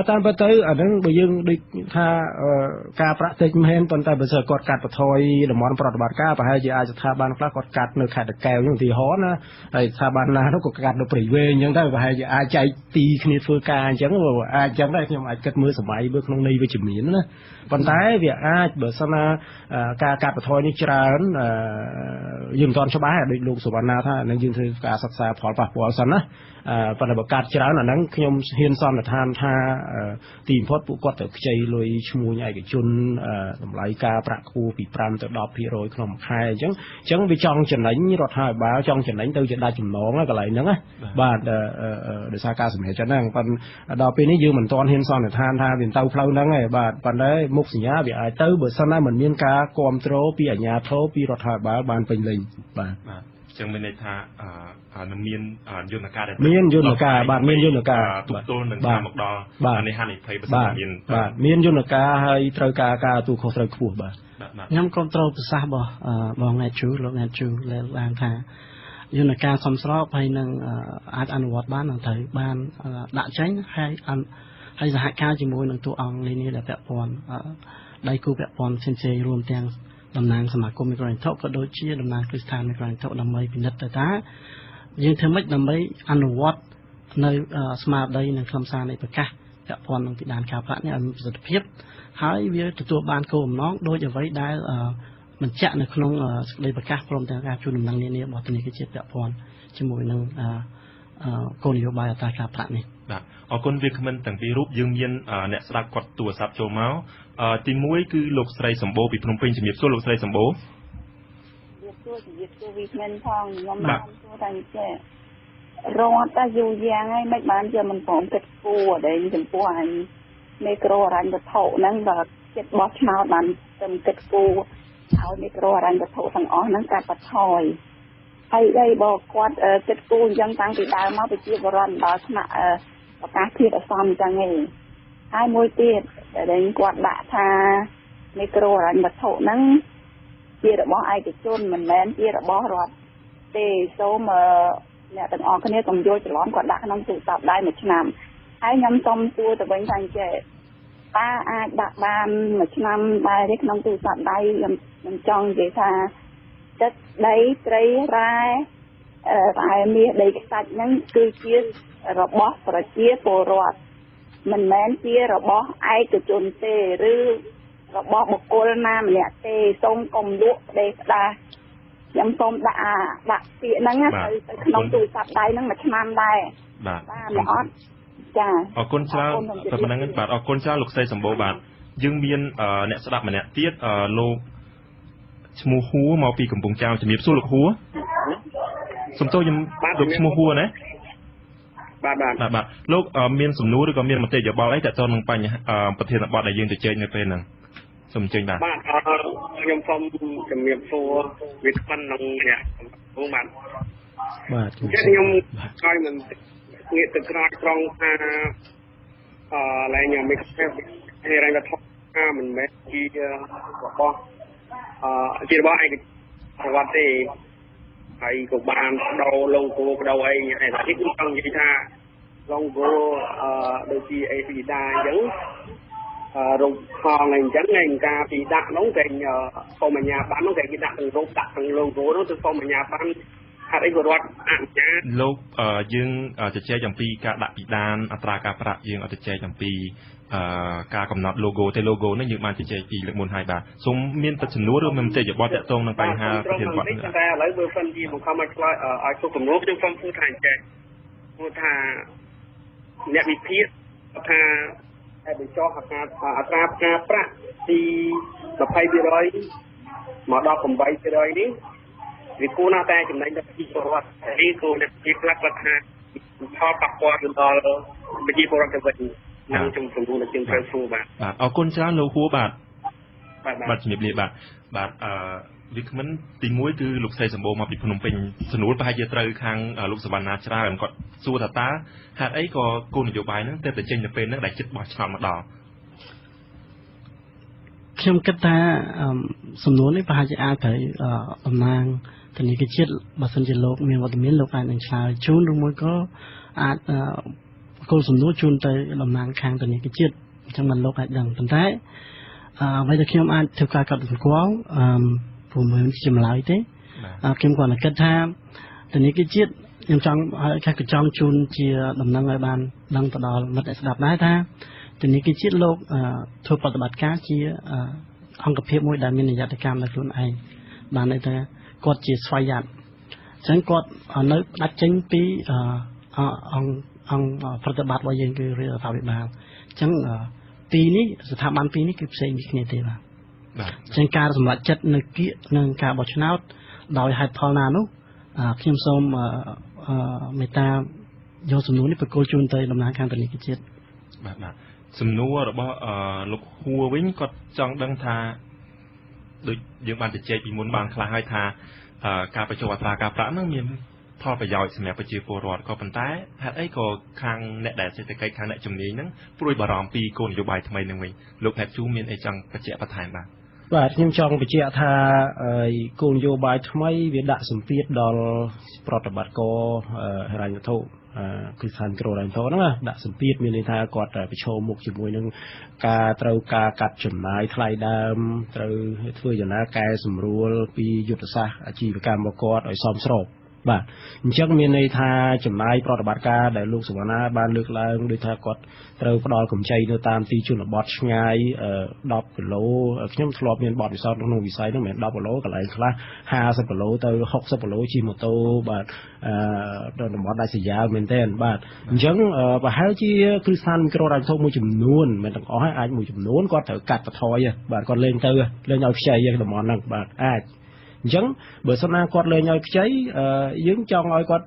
តាមពិតទៅអាហ្នឹងបើយើងដូចថាការប្រាក់តិចមែនប៉ុន្តែបើសិនគាត់កាត់បន្ថយតំបន់ប្រតិបត្តិការប្រហែលជាអាចស្ថាប័នខ្លះគាត់កាត់នៅខេត្តតាកែវហ្នឹងឧទាហរណ៍ណាហើយស្ថាប័នណានោះក៏កាត់នៅព្រៃវែងអញ្ចឹងដែរប្រហែលជាអាចចែកទីគ្នាធ្វើការអញ្ចឹងអាចអញ្ចឹងដែរខ្ញុំអាចគិតមើលសម័យមើលក្នុងន័យវិជ្ជមានណាប៉ុន្តែវាអាចបើសិនណាការកាត់បន្ថយនេះច្រើនយើងមិនទាន់ច្បាស់ដូចលោកសុវណ្ណាថានឹងយើងធ្វើការសិក្សាផលប៉ះពាល់សិនណាប៉ុន្តែបើកាត់ច្រើនអាហ្នឹងខ្ញុំហ៊ានសន្និដ្ឋានថាទីបំផុតពួកគាត់ត្រូវខ្ចីលុយឈ្មួញឯកជនតម្លៃការប្រាក់ខ្ពស់ពី5ទៅ10% ក្នុងមួយខែអញ្ចឹងវាចង់ចំណេញរដ្ឋាភិបាលចង់ចំណេញទៅជាដាច់ចំណងកន្លែងហ្នឹងណាបាទដោយសារការសម្រេចចិត្តហ្នឹងប៉ុន្តែដល់ពេលនេះយើងមិនទាន់ហ៊ានសន្និដ្ឋានថាវាទៅផ្លូវហ្នឹងទេបាទប៉ុន្តែមុខសញ្ញាវាអាចទៅបើសិនណាមិនមានការគ្រប់គ្រងពីអាជ្ញាធរពីរដ្ឋាភិបាលបានពេញលេញបាទចឹងមានន័យថានឹងមានយន្តការមានយន្តការបាទមានយន្តការទប់ទល់នឹងការមកដល់អានេះហានិភ័យបើសិនមានបាទមានយន្តការហើយត្រូវការទូខុសត្រូវខ្ពស់បាទខ្ញុំគ្រប់គ្រងប្រសាសន៍របស់បងអ្នកជូលោកអ្នកជូលើកឡើងថាយន្តការសំស្របហើយនឹងអាចអនុវត្តបាននឹងត្រូវបានដាក់ចេញហើយសហការជាមួយនឹងតួអង្គនានាដែលពាក់ព័ន្ធដៃគូពាក់ព័ន្ធផ្សេងៗរួមទាំងតំណាងសមាគមមីក្រូហិរញ្ញវត្ថុក៏ដូចជាតំណាងគ្រឹះស្ថានមីក្រូហិរញ្ញវត្ថុដើម្បីពិនិត្យទៅថាយើងធ្វើម៉េចដើម្បីអនុវត្តនៅស្មារតីនិងខ្លឹមសារនៃប្រកាសពាក់ព័ន្ធនឹងពីដានការប្រាក់នេះឲ្យមានប្រសិទ្ធភាពហើយវាទទួលបានគោលបំណងដោយអ្វីដែលបញ្ជាក់នៅក្នុងសេចក្តីប្រកាសព្រមទាំងការជូនដំណឹងនានារបស់ធនាគារជាតិពាក់ព័ន្ធជាមួយនឹងគោលនយោបាយអត្រាការប្រាក់នេះបាទអរគុណវាគ្មិនទាំងពីររូបយើងមានអ្នកស្ដាប់គាត់ទូរស័ព្ទចូលមកទី1គឺលោកស្រីសម្បូរពីភ្នំពេញជំរាបសួរលោកស្រីសម្បូរជំរាបសួរវាគ្មិនផងខ្ញុំមកសួរថាចេះរត់តែយូរយ៉ាងហើយមិនបានជាមិនព្រមគិតគូរដែលចំពោះអញមីក្រូហិរញ្ញវត្ថុហ្នឹងបើចិត្តបោះឆ្នោតបានទៅគិតគូរឲ្យមីក្រូហិរញ្ញវត្ថុទាំងអស់ហ្នឹងកាត់បន្ថយហើយបើគាត់គិតគូរអញ្ចឹងតាំងពីដើមមកប្រជាពលរដ្ឋដល់ថ្នាក់ប្រកាសធាតុអាសន្នអញ្ចឹងឯងហើយមួយទៀតដែលគាត់ដាក់ថាមីក្រូហិរញ្ញវត្ថុហ្នឹងជារបស់ឯកជនមិនមែនជារបស់រដ្ឋទេសូមអ្នកទាំងអស់គ្នាកុំយល់ច្រឡំគាត់ដាក់ក្នុងទូរស័ព្ទដៃមួយឆ្នាំហើយខ្ញុំសូមសួរទៅវិញថាអញ្ចឹងតើអាចដាក់បានមួយឆ្នាំដែរទេក្នុងទូរស័ព្ទដៃខ្ញុំចង់និយាយថាទឹកដីត្រីរ៉ែតែមាសដីខ្សាច់ហ្នឹងគឺជារបស់ប្រជាពលរដ្ឋមិនមែនជារបស់ឯកជនទេឬរបស់បុគ្គលណាម្នាក់ទេសូមកុំលក់ផ្ដេសផ្ដាសខ្ញុំសូមដាក់ពាក្យហ្នឹងទៅក្នុងទូរស័ព្ទដៃហ្នឹងមួយឆ្នាំដែរបាទអ្នកអត់ចាអរគុណច្រើនតែប៉ុណ្្នឹងបាទអរគុណច្រើនលោកស្រីសម្បូរបាទយើងមានអ្នកស្ដាប់ម្នាក់ទៀតលោកឈ្មោះហួរមកពីកំពង់ចាមជំរាបសួរលោកហួរសំទោសខ្ញុំលោកឈ្មោះហួរណាបាទលោកមានសំណួរឬក៏មានមតិយោបល់អីទាក់ទងនឹងបញ្ហាប្រធានបទដែលយើងទៅជែកនៅពេលហ្នឹងសូមអញ្ជើញបាទខ្ញុំសូមជំរាបសួរវាគ្មិននឹងអ្នកគ្រូបាទខ្ញុំឲ្យមិនងាកទៅក្រោយត្រង់ថាឡើងខ្ញុំមិនខែហិរញ្ញវត្ថុមិនមែនជារបស់ជារបស់ឯកប្រវត្តិទេហើយក៏បានបដូរ logo បដូរអីតែនេះខ្ញុំចង់និយាយថា logo ដូចជា Avida អញ្ចឹងរូបផងអញ្ចឹងឯងការពីដាក់នោះគេសូមអាជ្ញាប័ណ្ណនោះគេដាក់ទាំងរូបដាក់ទាំង logo នោះទៅសូមអាជ្ញាប័ណ្ណហេតុអីក៏រដ្ឋអនុញ្ញាតលោកយើងជជែកអំពីការដាក់ពីដានអត្រាការប្រាក់យើងអត់ជជែកអំពីការកំណត់ logo ទេ logo នេះយើងបានជជែកពីលើកមុនហើយបាទសូមមានទឹកចំនួនឬមានមតិយោបល់តាក់ទងនឹងបញ្ហាប្រធានបទនេះតែឥឡូវបើសិនជាបង្ខំឲ្យឆ្លើយឲ្យសុខទំនួលខ្ញុំសូមพูดថាអញ្ចឹងพูดថាអ្នកវិភាគថាតែបញ្ចុះអត្រាការប្រាក់ពី 20% មកដល់ 8% នេះវាគួរណាស់តែចំណេញដល់ប្រជាពលរដ្ឋនេះគួរតែជាខ្លះគាត់ថាផលប៉ះពាល់ដល់ប្រជាពលរដ្ឋទៅវិញនឹងជំរុញដល់ជាងត្រូវសួរបាទអរគុណច្រើនលោកហួរបាទជំរាបលាបាទវាគ្មិនទី1គឺលោកស្រីសម្បូរមកពីភ្នំពេញសំណួរប្រហែលជាត្រូវខាងលោកសវណ្ណាច្រើនគាត់សួរថាតើហេតុអីក៏គោលនយោបាយហ្នឹងទើបតែចេញនៅពេលហ្នឹងដែលចិត្តបោះឆ្នោតមកដល់ខ្ញុំគិតថាសំណួរនេះប្រហែលជាអាចត្រូវតំណាងធនាគារជាតិបើសិនជាលោកមានវត្តមានលោកអាចនឹងឆ្លើយជូនឬមួយក៏អាច គោលសំណួរជូនទៅតំណាងខាងធនាគារជាតិអញ្ចឹងមិនលោកអាចដឹងប៉ុន្តែអ្វីដែលខ្ញុំអាចធ្វើការកត់សម្គាល់ព្រោះមិនជាចម្លើយទេខ្ញុំគាត់គិតថាធនាគារជាតិខ្ញុំចង់ឲ្យចង់ជូនជាដំណឹងឲ្យបានដឹងទៅដល់មិត្តអ្នកស្ដាប់ដែរថាធនាគារជាតិលោកធ្វើប្រតិបត្តិការជាអង្គភាពមួយដែលមាននយត្តកម្មនៅខ្លួនឯងបានន័យថាគាត់ជាស្វ័យយ័តអញ្ចឹងគាត់នៅផ្ដាច់ចេញពីអង្គប្រតិបត្តិរបស់យើងគឺរដ្ឋាភិបាលអញ្ចឹងពីរនេះស្ថាប័នពីរនេះគឺផ្សេងពីគ្នាទេបាទអញ្ចឹងការសម្រេចចិត្តនៅគៀកនឹងការបោះឆ្នោតដោយហេតុផលណានោះខ្ញុំសូមមេត្តាយកសំណួរនេះប្រគល់ជូនទៅតំណាងខាងធនាគារជាតិបាទសំណួររបស់លោកហួរវិញគាត់ចង់ដឹងថាដូចយើងបានជជែកពីមុនបានខ្លះហើយថាការបញ្ចុះអត្រាការប្រាក់ហ្នឹងមានផលប្រយោជន៍សម្រាប់ប្រជាពលរដ្ឋក៏ប៉ុន្តែហេតុអីក៏ខាងអ្នកដែលសេដ្ឋកិច្ចខាងអ្នកជំនាញហ្នឹងព្រួយបារម្ភពីគោលនយោបាយថ្មីហ្នឹងវិញលោកហេតុជូមានអីចង់បញ្ជាក់បន្ថែមបាទខ្ញុំចង់បញ្ជាក់ថាគោលនយោបាយថ្មីវាដាក់សម្ពាធដល់ប្រតិបត្តិការហិរញ្ញវត្ថុគឺស្ថានក្រហមហ្នឹងដាក់សម្ពាធមានន័យថាគាត់ប្រឈមមុខជាមួយនឹងការត្រូវការកាត់ចំណាយថ្លៃដើមត្រូវធ្វើយ៉ាងណាកែសម្រួលពីយុទ្ធសាស្ត្រអាជីវកម្មរបស់គាត់ឲ្យសមស្របបាទអញ្ចឹងមានន័យថាចំណាយប្រតិបត្តិការដែលលោកសវណ្ណាបានលើកឡើងដូចថាគាត់ត្រូវផ្ដល់កម្ចីនៅតាមទីជនបទឆ្ងាយ10គីឡូខ្ញុំធ្លាប់មានបទពិសោធន៍ក្នុងវិស័យហ្នឹងមិនមែន10គីឡូកន្លែងខ្លះ50គីឡូទៅ60គីឡូជិះម៉ូតូបាទដល់តំបន់ដាច់ស្រយាលមែនទែនបាទអញ្ចឹងប្រហែលជាគ្រឹះស្ថានមីក្រូហិរញ្ញវត្ថុមួយចំនួនមិនទាំងអស់ហើយអាចមួយចំនួនគាត់ត្រូវកាត់បន្ថយបាទគាត់លេងឲ្យខ្ចីតំបន់ហ្នឹងបាទអាចអញ្ចឹងបើសិនណាគាត់លេងឲ្យខ្ចីយើងចង់ឲ្យគាត់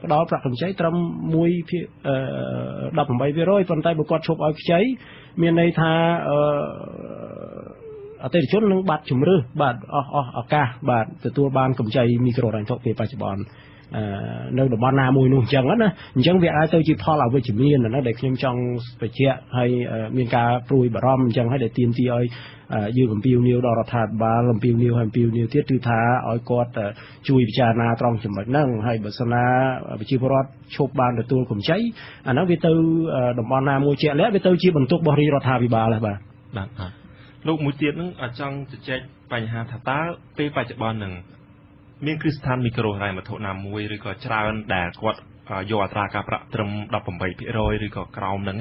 ផ្ដល់ប្រាក់កម្ចីត្រឹម18% ប៉ុន្តែបើគាត់ឈប់ឲ្យខ្ចីមានន័យថាអតិថិជននឹងបាត់ជំរឿសបាទអស់ឱកាសបាទទទួលបានកម្ចីមីក្រូហិរញ្ញវត្ថុពេលបច្ចុប្បន្ននៅតំបន់ណាមួយនោះអញ្ចឹងណាអញ្ចឹងវាអាចទៅជាផលអវិជ្ជមានណាដែលខ្ញុំចង់បញ្ជាក់ឲ្យមានការព្រួយបារម្ភអញ្ចឹងហើយដែលទាមទារឲ្យយើងអំពាវនាវដល់រដ្ឋាភិបាលអំពាវនាវទៀតគឺថាឲ្យគាត់ជួយពិចារណាត្រង់ចំណុចហ្នឹងហើយបើសិនណាប្រជាពលរដ្ឋឈប់បានទទួលកម្ចីអាហ្នឹងវាទៅតំបន់ណាមួយជាក់លាក់វាទៅជាបន្ទុករបស់រដ្ឋាភិបាលហើយបាទលោកមួយទៀតហ្នឹងចង់ជជែកបញ្ហាថាតើពេលបច្ចុប្បន្នហ្នឹងមានគ្រឹះស្ថានមីក្រូហិរញ្ញវត្ថុណាមួយឬក៏ច្រើនដែលគាត់យកអត្រាការប្រាក់ត្រឹម 18% ឬក៏ក្រោមហ្នឹង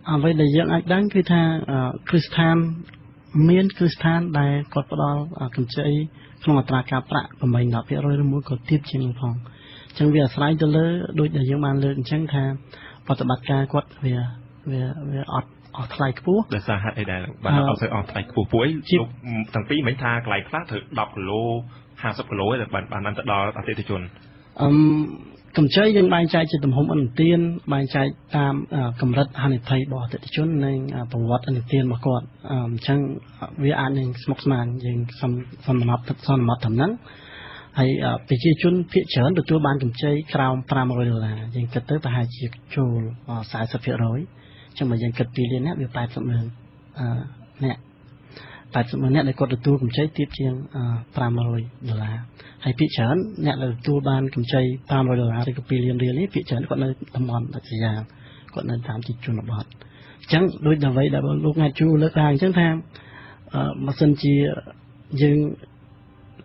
អ្វីដែលយើងអាចដឹងគឺថាគ្រឹះស្ថានមានគ្រឹះស្ថានដែលគាត់ផ្ដល់កម្ចីក្នុងអត្រាការប្រាក់ 8-10% ឬមួយក៏ទាបជាងនេះផងអញ្ចឹងវាអាស្រ័យទៅលើដូចដែលយើងបានលើកអញ្ចឹងថាប្រតិបត្តិការគាត់វាអស់ថ្លៃខ្ពស់ដោយសារហេតុអីដែរបាទអត់ទៅអស់ថ្លៃខ្ពស់ពួកអីលោកទាំងពីរមិញថាកន្លែងខ្លះត្រូវ10គីឡូ50គីឡូឯងបានទៅដល់អតិថិជនកម្ចីយើងបែងចែកជាទំហំអនុទានបែងចែកតាមកម្រិតហានិភ័យរបស់អតិថិជននិងប្រវត្តិអនុទានរបស់គាត់អញ្ចឹងវាអាចនឹងស្មុគស្មាញយើងសន្មត់ត្រឹមហ្នឹងហើយប្រជាជនភាគច្រើនទទួលបានកម្ចីក្រោម$500យើងគិតទៅប្រហែលជាចូល40%ចឹងបើយើងគិត2លានអ្នកវា80ម៉ឺនអ្នក80ម៉ឺនអ្នកដែលគាត់ទទួលកម្ចីទាបជាង$500ហើយភាគច្រើនអ្នកដែលទទួលបានកម្ចី$500ឬក៏2លានរៀលនេះភាគច្រើនគាត់នៅតំបន់ដាច់ស្រយាលគាត់នៅតាមទីជនបទអញ្ចឹងដូចអ្វីដែលលោកអ្នកជួលើកឡើងអញ្ចឹងថាបើសិនជាយើង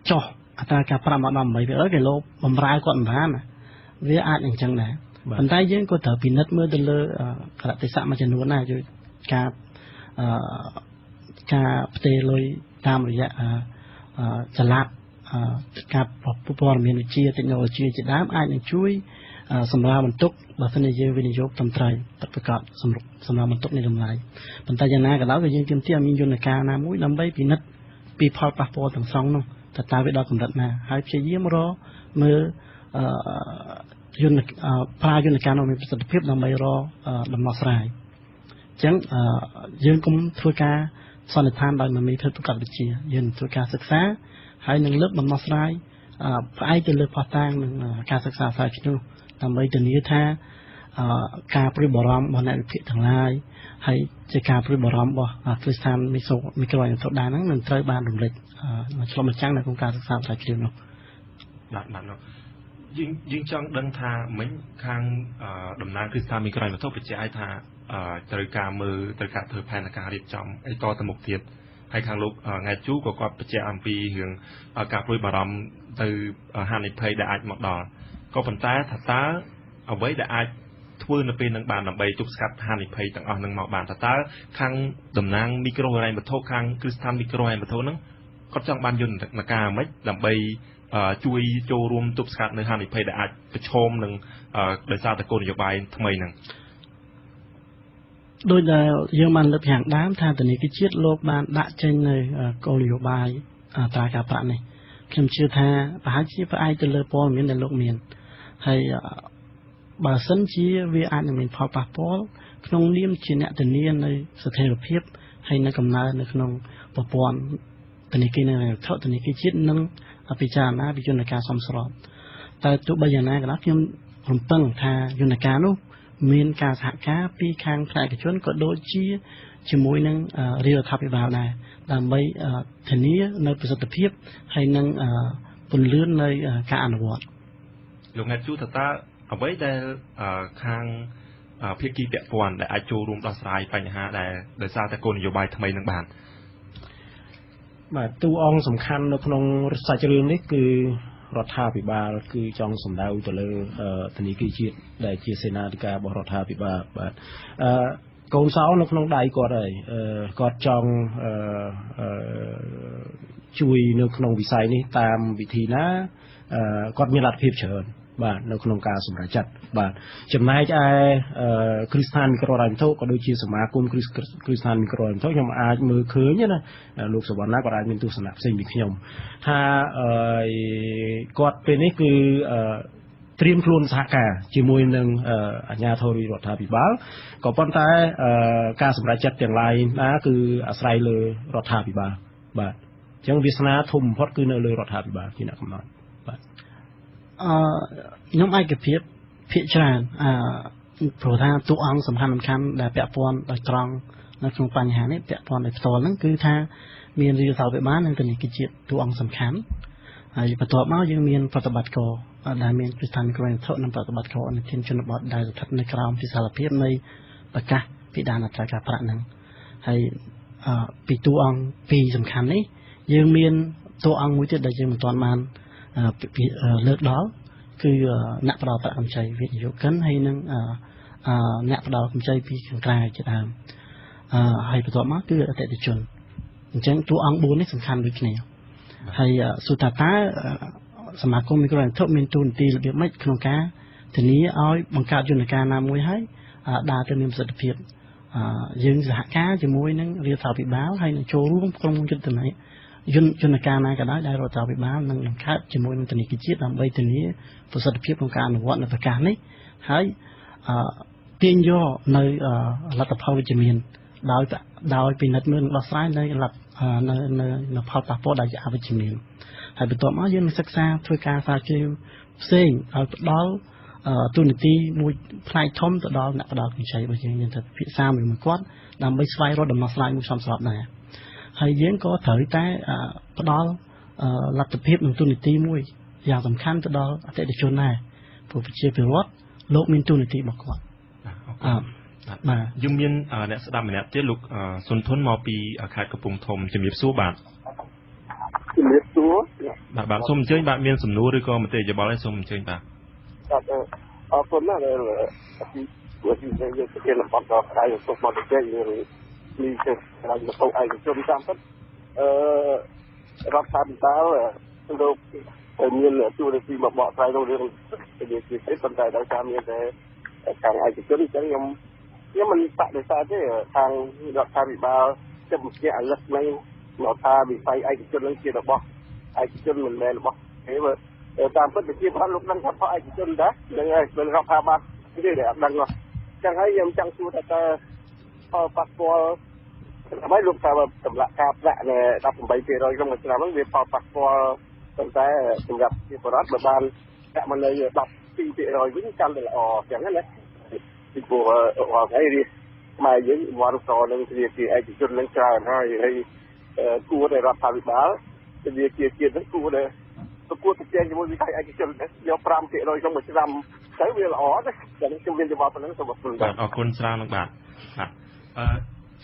ចោះអត្រាការប្រាក់មក 18% គេលោកបំរើគាត់មិនបានវាអាចអញ្ចឹងដែរប៉ុន្តែយើងក៏ត្រូវពិនិត្យមើលទៅលើកលៈទេសៈមួយចំនួនដែរជួយការផ្ទេរលុយតាមរយៈចល័តការព័ត៌មានវិទ្យា technology ជាដើមអាចនឹងជួយសម្រាប់បន្ទុកបើសិនជាយើងវិនិយោគត្រឹមត្រូវប្រកបសម្រាប់បន្ទុកនៃតម្លៃប៉ុន្តែយ៉ាងណាក៏ដោយក៏យើងទាមទារឲ្យមានយន្តការណាមួយដើម្បីពិនិត្យពីផលប៉ះពាល់ទាំងស្រុងនោះតើវាដល់កម្រិតណាហើយព្យាយាមរកមើលប្រើយន្តការនោះមានប្រសិទ្ធភាពដើម្បីរកដំណោះស្រាយអញ្ចឹងយើងកុំធ្វើការសន្និដ្ឋានដោយមិនមានធ្វើប្រកបវិជ្ជាយើងធ្វើការសិក្សាហើយនឹងលើកដំណោះស្រាយផ្អែកទៅលើផុសតាងនឹងការសិក្សាស្រាវជ្រាវដើម្បីធានាថាការព្រួយបារម្ភរបស់អ្នកវិភាគទាំងឡាយហើយជាការព្រួយបារម្ភរបស់គ្រឹះស្ថានមីក្រូហិរញ្ញវត្ថុដែរហ្នឹងនឹងត្រូវបានរំលេចឆ្លុះបញ្ចាំងនៅក្នុងការសិក្សាស្រាវជ្រាវនោះបាទ យើងចង់ដឹងថាមិញខាងតំណាងគ្រីស្តានមីក្រៃវត្ថុបញ្ជាក់ឲ្យថាត្រូវការមើលត្រូវការធ្វើផែនការរៀបចំអីតទៅមុខទៀតហើយខាងលោកថ្ងៃជូក៏គាត់បញ្ជាក់អំពីរឿងការព្រួយបារម្ភទៅហានិភ័យដែលអាចមកដល់ក៏ប៉ុន្តែថាតើអ្វីដែលអាចធ្វើនៅពេលនឹងបានដើម្បីទប់ស្កាត់ហានិភ័យទាំងអស់នឹងមកបានតើខាងតំណាងមីក្រូហិរញ្ញវត្ថុខាងគ្រីស្តានមីក្រូហិរញ្ញវត្ថុហ្នឹងគាត់ចង់បានយន្តការអ្ហ្មិចដើម្បីជួយចូលរួមទប់ស្កាត់នៅហានិភ័យដែលអាចប្រឈមនឹងដោយសារតែគោលនយោបាយថ្មីហ្នឹងដោយដែលយើងបានលើកយ៉ាងដើមថាធនាគារជាតិលោកបានដាក់ចេញនៅគោលនយោបាយត្រាការប្រាក់នេះខ្ញុំជឿថាប្រហែលជាផ្អែកទៅលើព័ត៌មានដែលលោកមានហើយបើសិនជាវាអាចនឹងមានផលប៉ះពាល់ក្នុងនាមជាអ្នកធានានៅស្ថិរភាពហើយនៅកំណើននៅក្នុងប្រព័ន្ធធនាគារនៃរដ្ឋធនាគារជាតិនិងពិចារណាពីយន្តការសមស្របតែទោះបីយ៉ាងណាក៏ដោយខ្ញុំរំពឹងថាយន្តការនោះមានការសហការពីខាងផ្នែកឯកជនក៏ដូចជាជាមួយនឹងរាជរដ្ឋាភិបាលដែរដើម្បីធានានៅប្រសិទ្ធភាពហើយនឹងពន្លឿននៅការអនុវត្តលោកអ្នកជួតើអ្វីដែលខាងភាគីពាក់ព័ន្ធដែលអាចចូលរួមដោះស្រាយបញ្ហាដែលដោយសារតែគោលនយោបាយថ្មីនឹងបានបាទតួអង្គសំខាន់នៅក្នុងសាច់រឿងនេះគឺរដ្ឋាភិបាលគឺចង់សម្ដៅទៅលើធនាគារជាតិដែលជាសេនាធិការរបស់រដ្ឋាភិបាលបាទកូនសោនៅក្នុងដៃគាត់ហើយគាត់ចង់ជួយនៅក្នុងវិស័យនេះតាមវិធីណាគាត់មានលទ្ធភាពច្រើនបាទនៅក្នុងការសម្រេចចិត្តបាទចំណែកឯគ្រីស្តានមីក្រូហិរញ្ញវត្ថុក៏ដូចជាសមាគមគ្រីស្តានមីក្រូហិរញ្ញវត្ថុខ្ញុំអាចមើលឃើញណាលោកសវណ្ណាក៏អាចមានទស្សនៈផ្សេងពីខ្ញុំថាគាត់ពេលនេះគឺត្រៀមខ្លួនសហការជាមួយនឹងអាជ្ញាធររដ្ឋាភិបាលក៏ប៉ុន្តែការសម្រេចចិត្តទាំងឡាយណាគឺអាស្រ័យលើរដ្ឋាភិបាលបាទអញ្ចឹងវាសនាធំបំផុតគឺនៅលើរដ្ឋាភិបាលជាអ្នកកំណត់បាទខ្ញុំឯកភាពភាគច្រើនព្រោះថាតួអង្គសំខាន់ដែលពាក់ព័ន្ធដោយត្រង់នៅក្នុងបញ្ហានេះពាក់ព័ន្ធដោយផ្ទាល់ហ្នឹងគឺថាមានរាជរដ្ឋាភិបាលនិងធនាគារជាតិតួអង្គសំខាន់ហើយបន្ទាប់មកយើងមានប្រតិបត្តិការដែលមានគ្រីស្តានមីក្រូហិរញ្ញវត្ថុនិងប្រតិបត្តិការនៅធានជនបទដែលស្ថិតនៅក្រោមវិសាលភាពនៃប្រកាសពីដានអត្រាការប្រាក់ហ្នឹងហើយពីតួអង្គពីរសំខាន់នេះយើងមានតួអង្គមួយទៀតដែលយើងមិនទាន់បានលើកដល់គឺអ្នកផ្ដល់ប្រាក់កម្ចីវិនិយោគិនហើយនិងអ្នកផ្ដល់កម្ចីពីខាងក្រៅជាដើមហើយបន្ទាប់មកគឺអតិថិជនអញ្ចឹងតួអង្គ4នេះសំខាន់ដូចគ្នាហើយសុទ្ធតែសមាគមមីក្រូហិរញ្ញវត្ថុមានតួនាទីរបៀបម៉េចក្នុងការធានាឲ្យបង្កើតយន្តការណាមួយហើយដើរទៅមានប្រសិទ្ធភាពយើងសហការជាមួយនឹងរាជរដ្ឋាភិបាលហើយនឹងចូលរួមក្នុងយន្តការណាក៏ដោយដែលរដ្ឋាភិបាលនឹងបង្កើតជាមួយនឹងធនាគារជាតិដើម្បីធានាប្រសិទ្ធភាពក្នុងការអនុវត្តនៅប្រកាសនេះហើយទាញយកនៅលទ្ធផលវិជ្ជមានដោយពិនិត្យមើលនិងដោះស្រាយនៅផលប៉ះពាល់ដែលជាអវិជ្ជមានហើយបន្ទាប់មកយើងនឹងសិក្សាធ្វើការស្រាវជ្រាវផ្សេងឲ្យផ្ដល់ទូនាទីមួយផ្នែកធំទៅដល់អ្នកផ្ដល់កម្ចីរបស់យើងទៅពិភាក្សាជាមួយគាត់ដើម្បីស្វែងរកដំណោះស្រាយមួយសមស្របដែរហើយយើងក៏ត្រូវតែផ្ដល់លទ្ធភាពនិងទូនាទីមួយយ៉ាងសំខាន់ទៅដល់អតិថិជនដែរព្រោះប្រជាពលរដ្ឋលោកមានទូនាទីរបស់គាត់បាទយើងមានអ្នកស្ដាប់ម្នាក់ទៀតលោកសុនធុនមកពីខេត្តកំពង់ធំជំរាបសួរបាទជំរាបសួរបាទសូមអញ្ជើញបាទមានសំណួរឬក៏មតិយោបល់អីសូមអញ្ជើញបាទអរគុណណាស់ដែលយើងយកទៅលំបាត់ដល់ដៃសុខមកទៅយើងពីទៅដល់ទៅឯកជនតាមពិតរដ្ឋាភិបាលលោកមានទូរទស្សន៍មកបកស្រាយក្នុងរឿងវិជាទេប៉ុន្តែដោយសារមានតែខាងឯកជនអញ្ចឹងខ្ញុំមិនបដិសេធទេខាងរដ្ឋាភិបាលជំនះអាលឹកនឹងមកថាវិស័យឯកជននឹងជារបស់ឯកជនមិនមែនរបស់ទេតាមពិតវិជាផលលោកដឹងថាផលឯកជនដែរនឹងហើយមិនរដ្ឋាភិបាលទេដែលអត់ដឹងអញ្ចឹងហើយខ្ញុំចង់សួរថាតើផលប៉ះពាល់ដើម្បីលោកថាសម្រាប់ការប្រាក់18%ក្នុងមួយឆ្នាំហ្នឹងវាផលប៉ះពាល់ប៉ុន្តែសម្រាប់ជាបរិបទបើបានប្រាក់មកនៅ12%វិញកាន់តែល្អអញ្ចឹងណាពីព្រោះអត់អីនេះខ្មែរយើងវត្តសនឹងជាឯកជននឹងច្រើនហើយគួរតែរដ្ឋាភិបាលជាជាតិនឹងគួរតែ ប្រកួតប្រជែងជាមួយវិស័យឯកជនយក 5% ក្នុងមួយឆ្នាំទៅវាល្អណាស់តែខ្ញុំមានយោបល់ប៉ុណ្ណឹងសូមអរគុណបាទអរគុណច្រើននឹងបាទ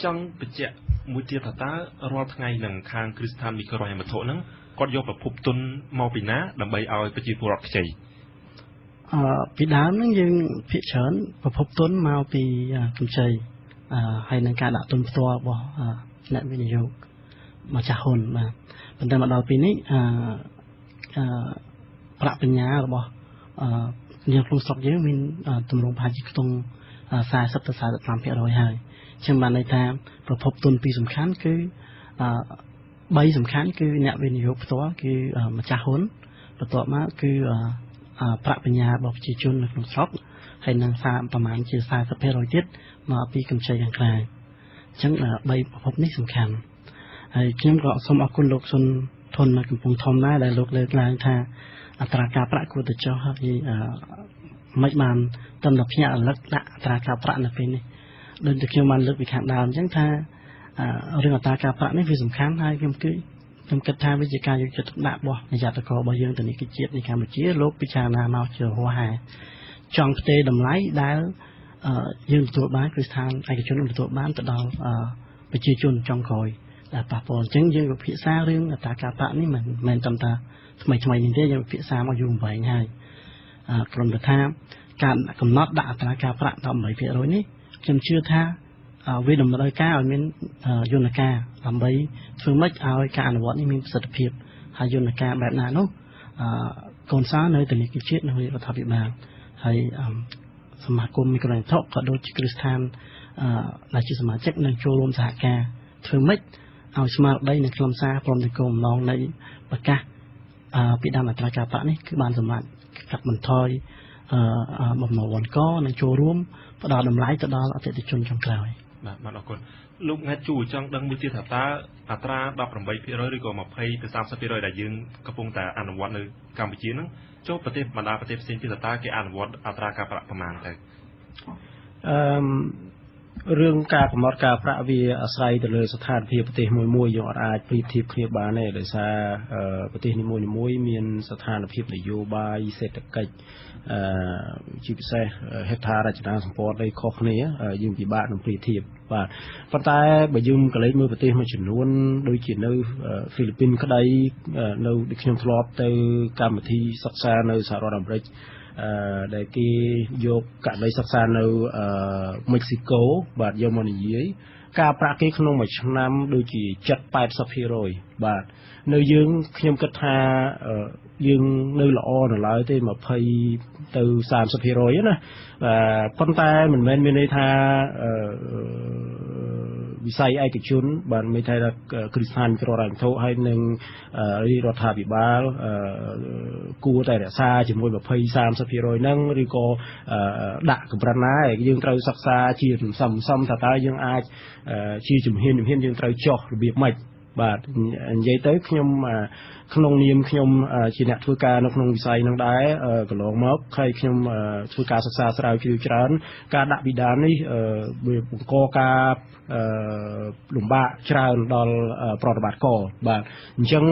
ចង់បញ្ជាក់មួយទៀតថាតើរាល់ថ្ងៃនឹងខាងគ្រឹះស្ថានមីក្រូហិរញ្ញវត្ថុហ្នឹងគាត់យកប្រភពទុនមកពីណាដើម្បីឲ្យប្រជាពលរដ្ឋខ្ចីពីដើមហ្នឹងយើងភាគច្រើនប្រភពទុនមកពីកម្ចីហើយនឹងការដាក់ទុនផ្ទាល់របស់អ្នកវិនិយោគម្ចាស់ហ៊ុនបាទប៉ុន្តែមកដល់ពេលនេះប្រាក់បញ្ញើរបស់យើងក្នុងស្រុកយើងមានទម្រង់ប្រហែលជាខ្ទង់40ទៅ 45% ហើយចឹងបានន័យថាប្រភពទុនពីរសំខាន់គឺ3សំខាន់គឺអ្នកវិនិយោគផ្ទាល់គឺម្ចាស់ហ៊ុនបន្ទាប់មកគឺប្រាក់បញ្ញើរបស់ប្រជាជននៅក្នុងស្រុកហើយនឹងប្រមាណជា 40% ទៀតមកពីកម្ចីខាងក្រៅអញ្ចឹង3ប្រភពនេះសំខាន់ហើយខ្ញុំក៏សូមអរគុណលោកសុនធននៅកំពង់ធំដែរដែលលោកលើកឡើងថាអត្រាការប្រាក់គួរតែចុះហើយមិនបានតំណភ្ញាក់រលឹកដាក់អត្រាការប្រាក់នៅពេលនេះដូចតែខ្ញុំបានលើកពីខាងដើមអញ្ចឹងថារឿងអត្រាការប្រាក់នេះវាសំខាន់ហើយខ្ញុំគិតថាវាជាការយកចិត្តទុកដាក់របស់នាយកដ្ឋានរបស់យើងធនាគារជាតិនៃកម្ពុជាលោកពិចារណាមកជារហ័សចង់ផ្ទេរតម្លៃដែលយើងទទួលបានគ្រឹះស្ថានឯកជនទទួលបានទៅដល់ប្រជាជនចុងក្រោយដែលប៉ះពាល់អញ្ចឹងយើងពិភាក្សារឿងអត្រាការប្រាក់នេះមិនមែនតែថ្មីនេះទេយើងពិភាក្សាមកយូរវែងហើយក្រុមថាការកំណត់ដាក់អត្រាការប្រាក់ 18% នេះខ្ញុំជឿថាវាតម្រូវការឲ្យមានយន្តការដើម្បីធ្វើម៉េចឲ្យការអនុវត្តនេះមានប្រសិទ្ធភាពហើយយន្តការបែបណានោះកូនសានៅធនាគារជាតិនៅរដ្ឋាភិបាលហើយសមាគមមីក្រូហិរញ្ញវត្ថុក៏ដូចជាគ្រឹះស្ថានដែលជាសមាជិកនឹងចូលរួមសហការធ្វើម៉េចឲ្យស្មារតីនិងខ្លឹមសារព្រមទាំងគោលបំណងនៃប្រកាសពីដើមអត្រាការប្រាក់នេះគឺបានសម្រេចកាត់បន្ថយបំណុលវណ្ឌកនិងចូលរួមផ្ដល់តម្លៃទៅដល់អតិថិជនចុងក្រោយបាទអរគុណលោកងាត់ជួចង់ដឹងមួយទៀតថាតើអត្រា 18% ឬក៏ 20 ទៅ 30% ដែលយើងកំពុងតែអនុវត្តនៅកម្ពុជាហ្នឹងចូលប្រទេសបណ្ដាប្រទេសផ្សេងទៀតតើគេអនុវត្តអត្រាការប្រាក់ប្រមាណទៅរឿងការកំណត់ការប្រាក់វាអាស្រ័យទៅលើស្ថានភាពប្រទេសមួយៗយើងអាចប្រៀបធៀបគ្នាបានទេដោយសារប្រទេសនីមួយៗមានស្ថានភាពនយោបាយសេដ្ឋកិច្ចជាពិសេសហេដ្ឋារចនាសម្ព័ន្ធនៃខុសគ្នាយើងពិបាកនឹងប្រៀបធៀបបាទប៉ុន្តែបើយើងក៏លេចមើលប្រទេសមួយចំនួនដូចជានៅហ្វីលីពីនក្តីនៅដូចខ្ញុំធ្លាប់ទៅកម្មវិធីសិក្សានៅសហរដ្ឋអាមេរិកដែលគេយកករណីសិក្សានៅមិចស៊ីកូបាទយកមកនិយាយការប្រាក់គេក្នុងមួយឆ្នាំដូចជា 70-80% បាទនៅយើងខ្ញុំគិតថាយើងនៅល្អនៅឡើយទេ20ទៅ 30% ណាប៉ុន្តែមិនមែនមានន័យថាវិស័យឯកជនបានមានថាគ្រឹះស្ថានមីក្រូហិរញ្ញវត្ថុហើយនឹងរដ្ឋាភិបាលគួរតែរក្សាជាមួយ 20-30% ហ្នឹងឬក៏ដាក់កម្រិតណាយើងត្រូវសិក្សាជាសំថាតើយើងអាចជាជំហានយើងត្រូវចុះរបៀបម៉េចបាទនិយាយទៅខ្ញុំក្នុងនាមខ្ញុំជាអ្នកធ្វើការនៅក្នុងវិស័យហ្នឹងដែរកន្លងមកហើយខ្ញុំធ្វើការសិក្សាស្រាវជ្រាវច្រើនការដាក់ពីដើមនេះវាបង្កការលំបាកច្រើនដល់ប្រតិបត្តិការបាទអញ្ចឹង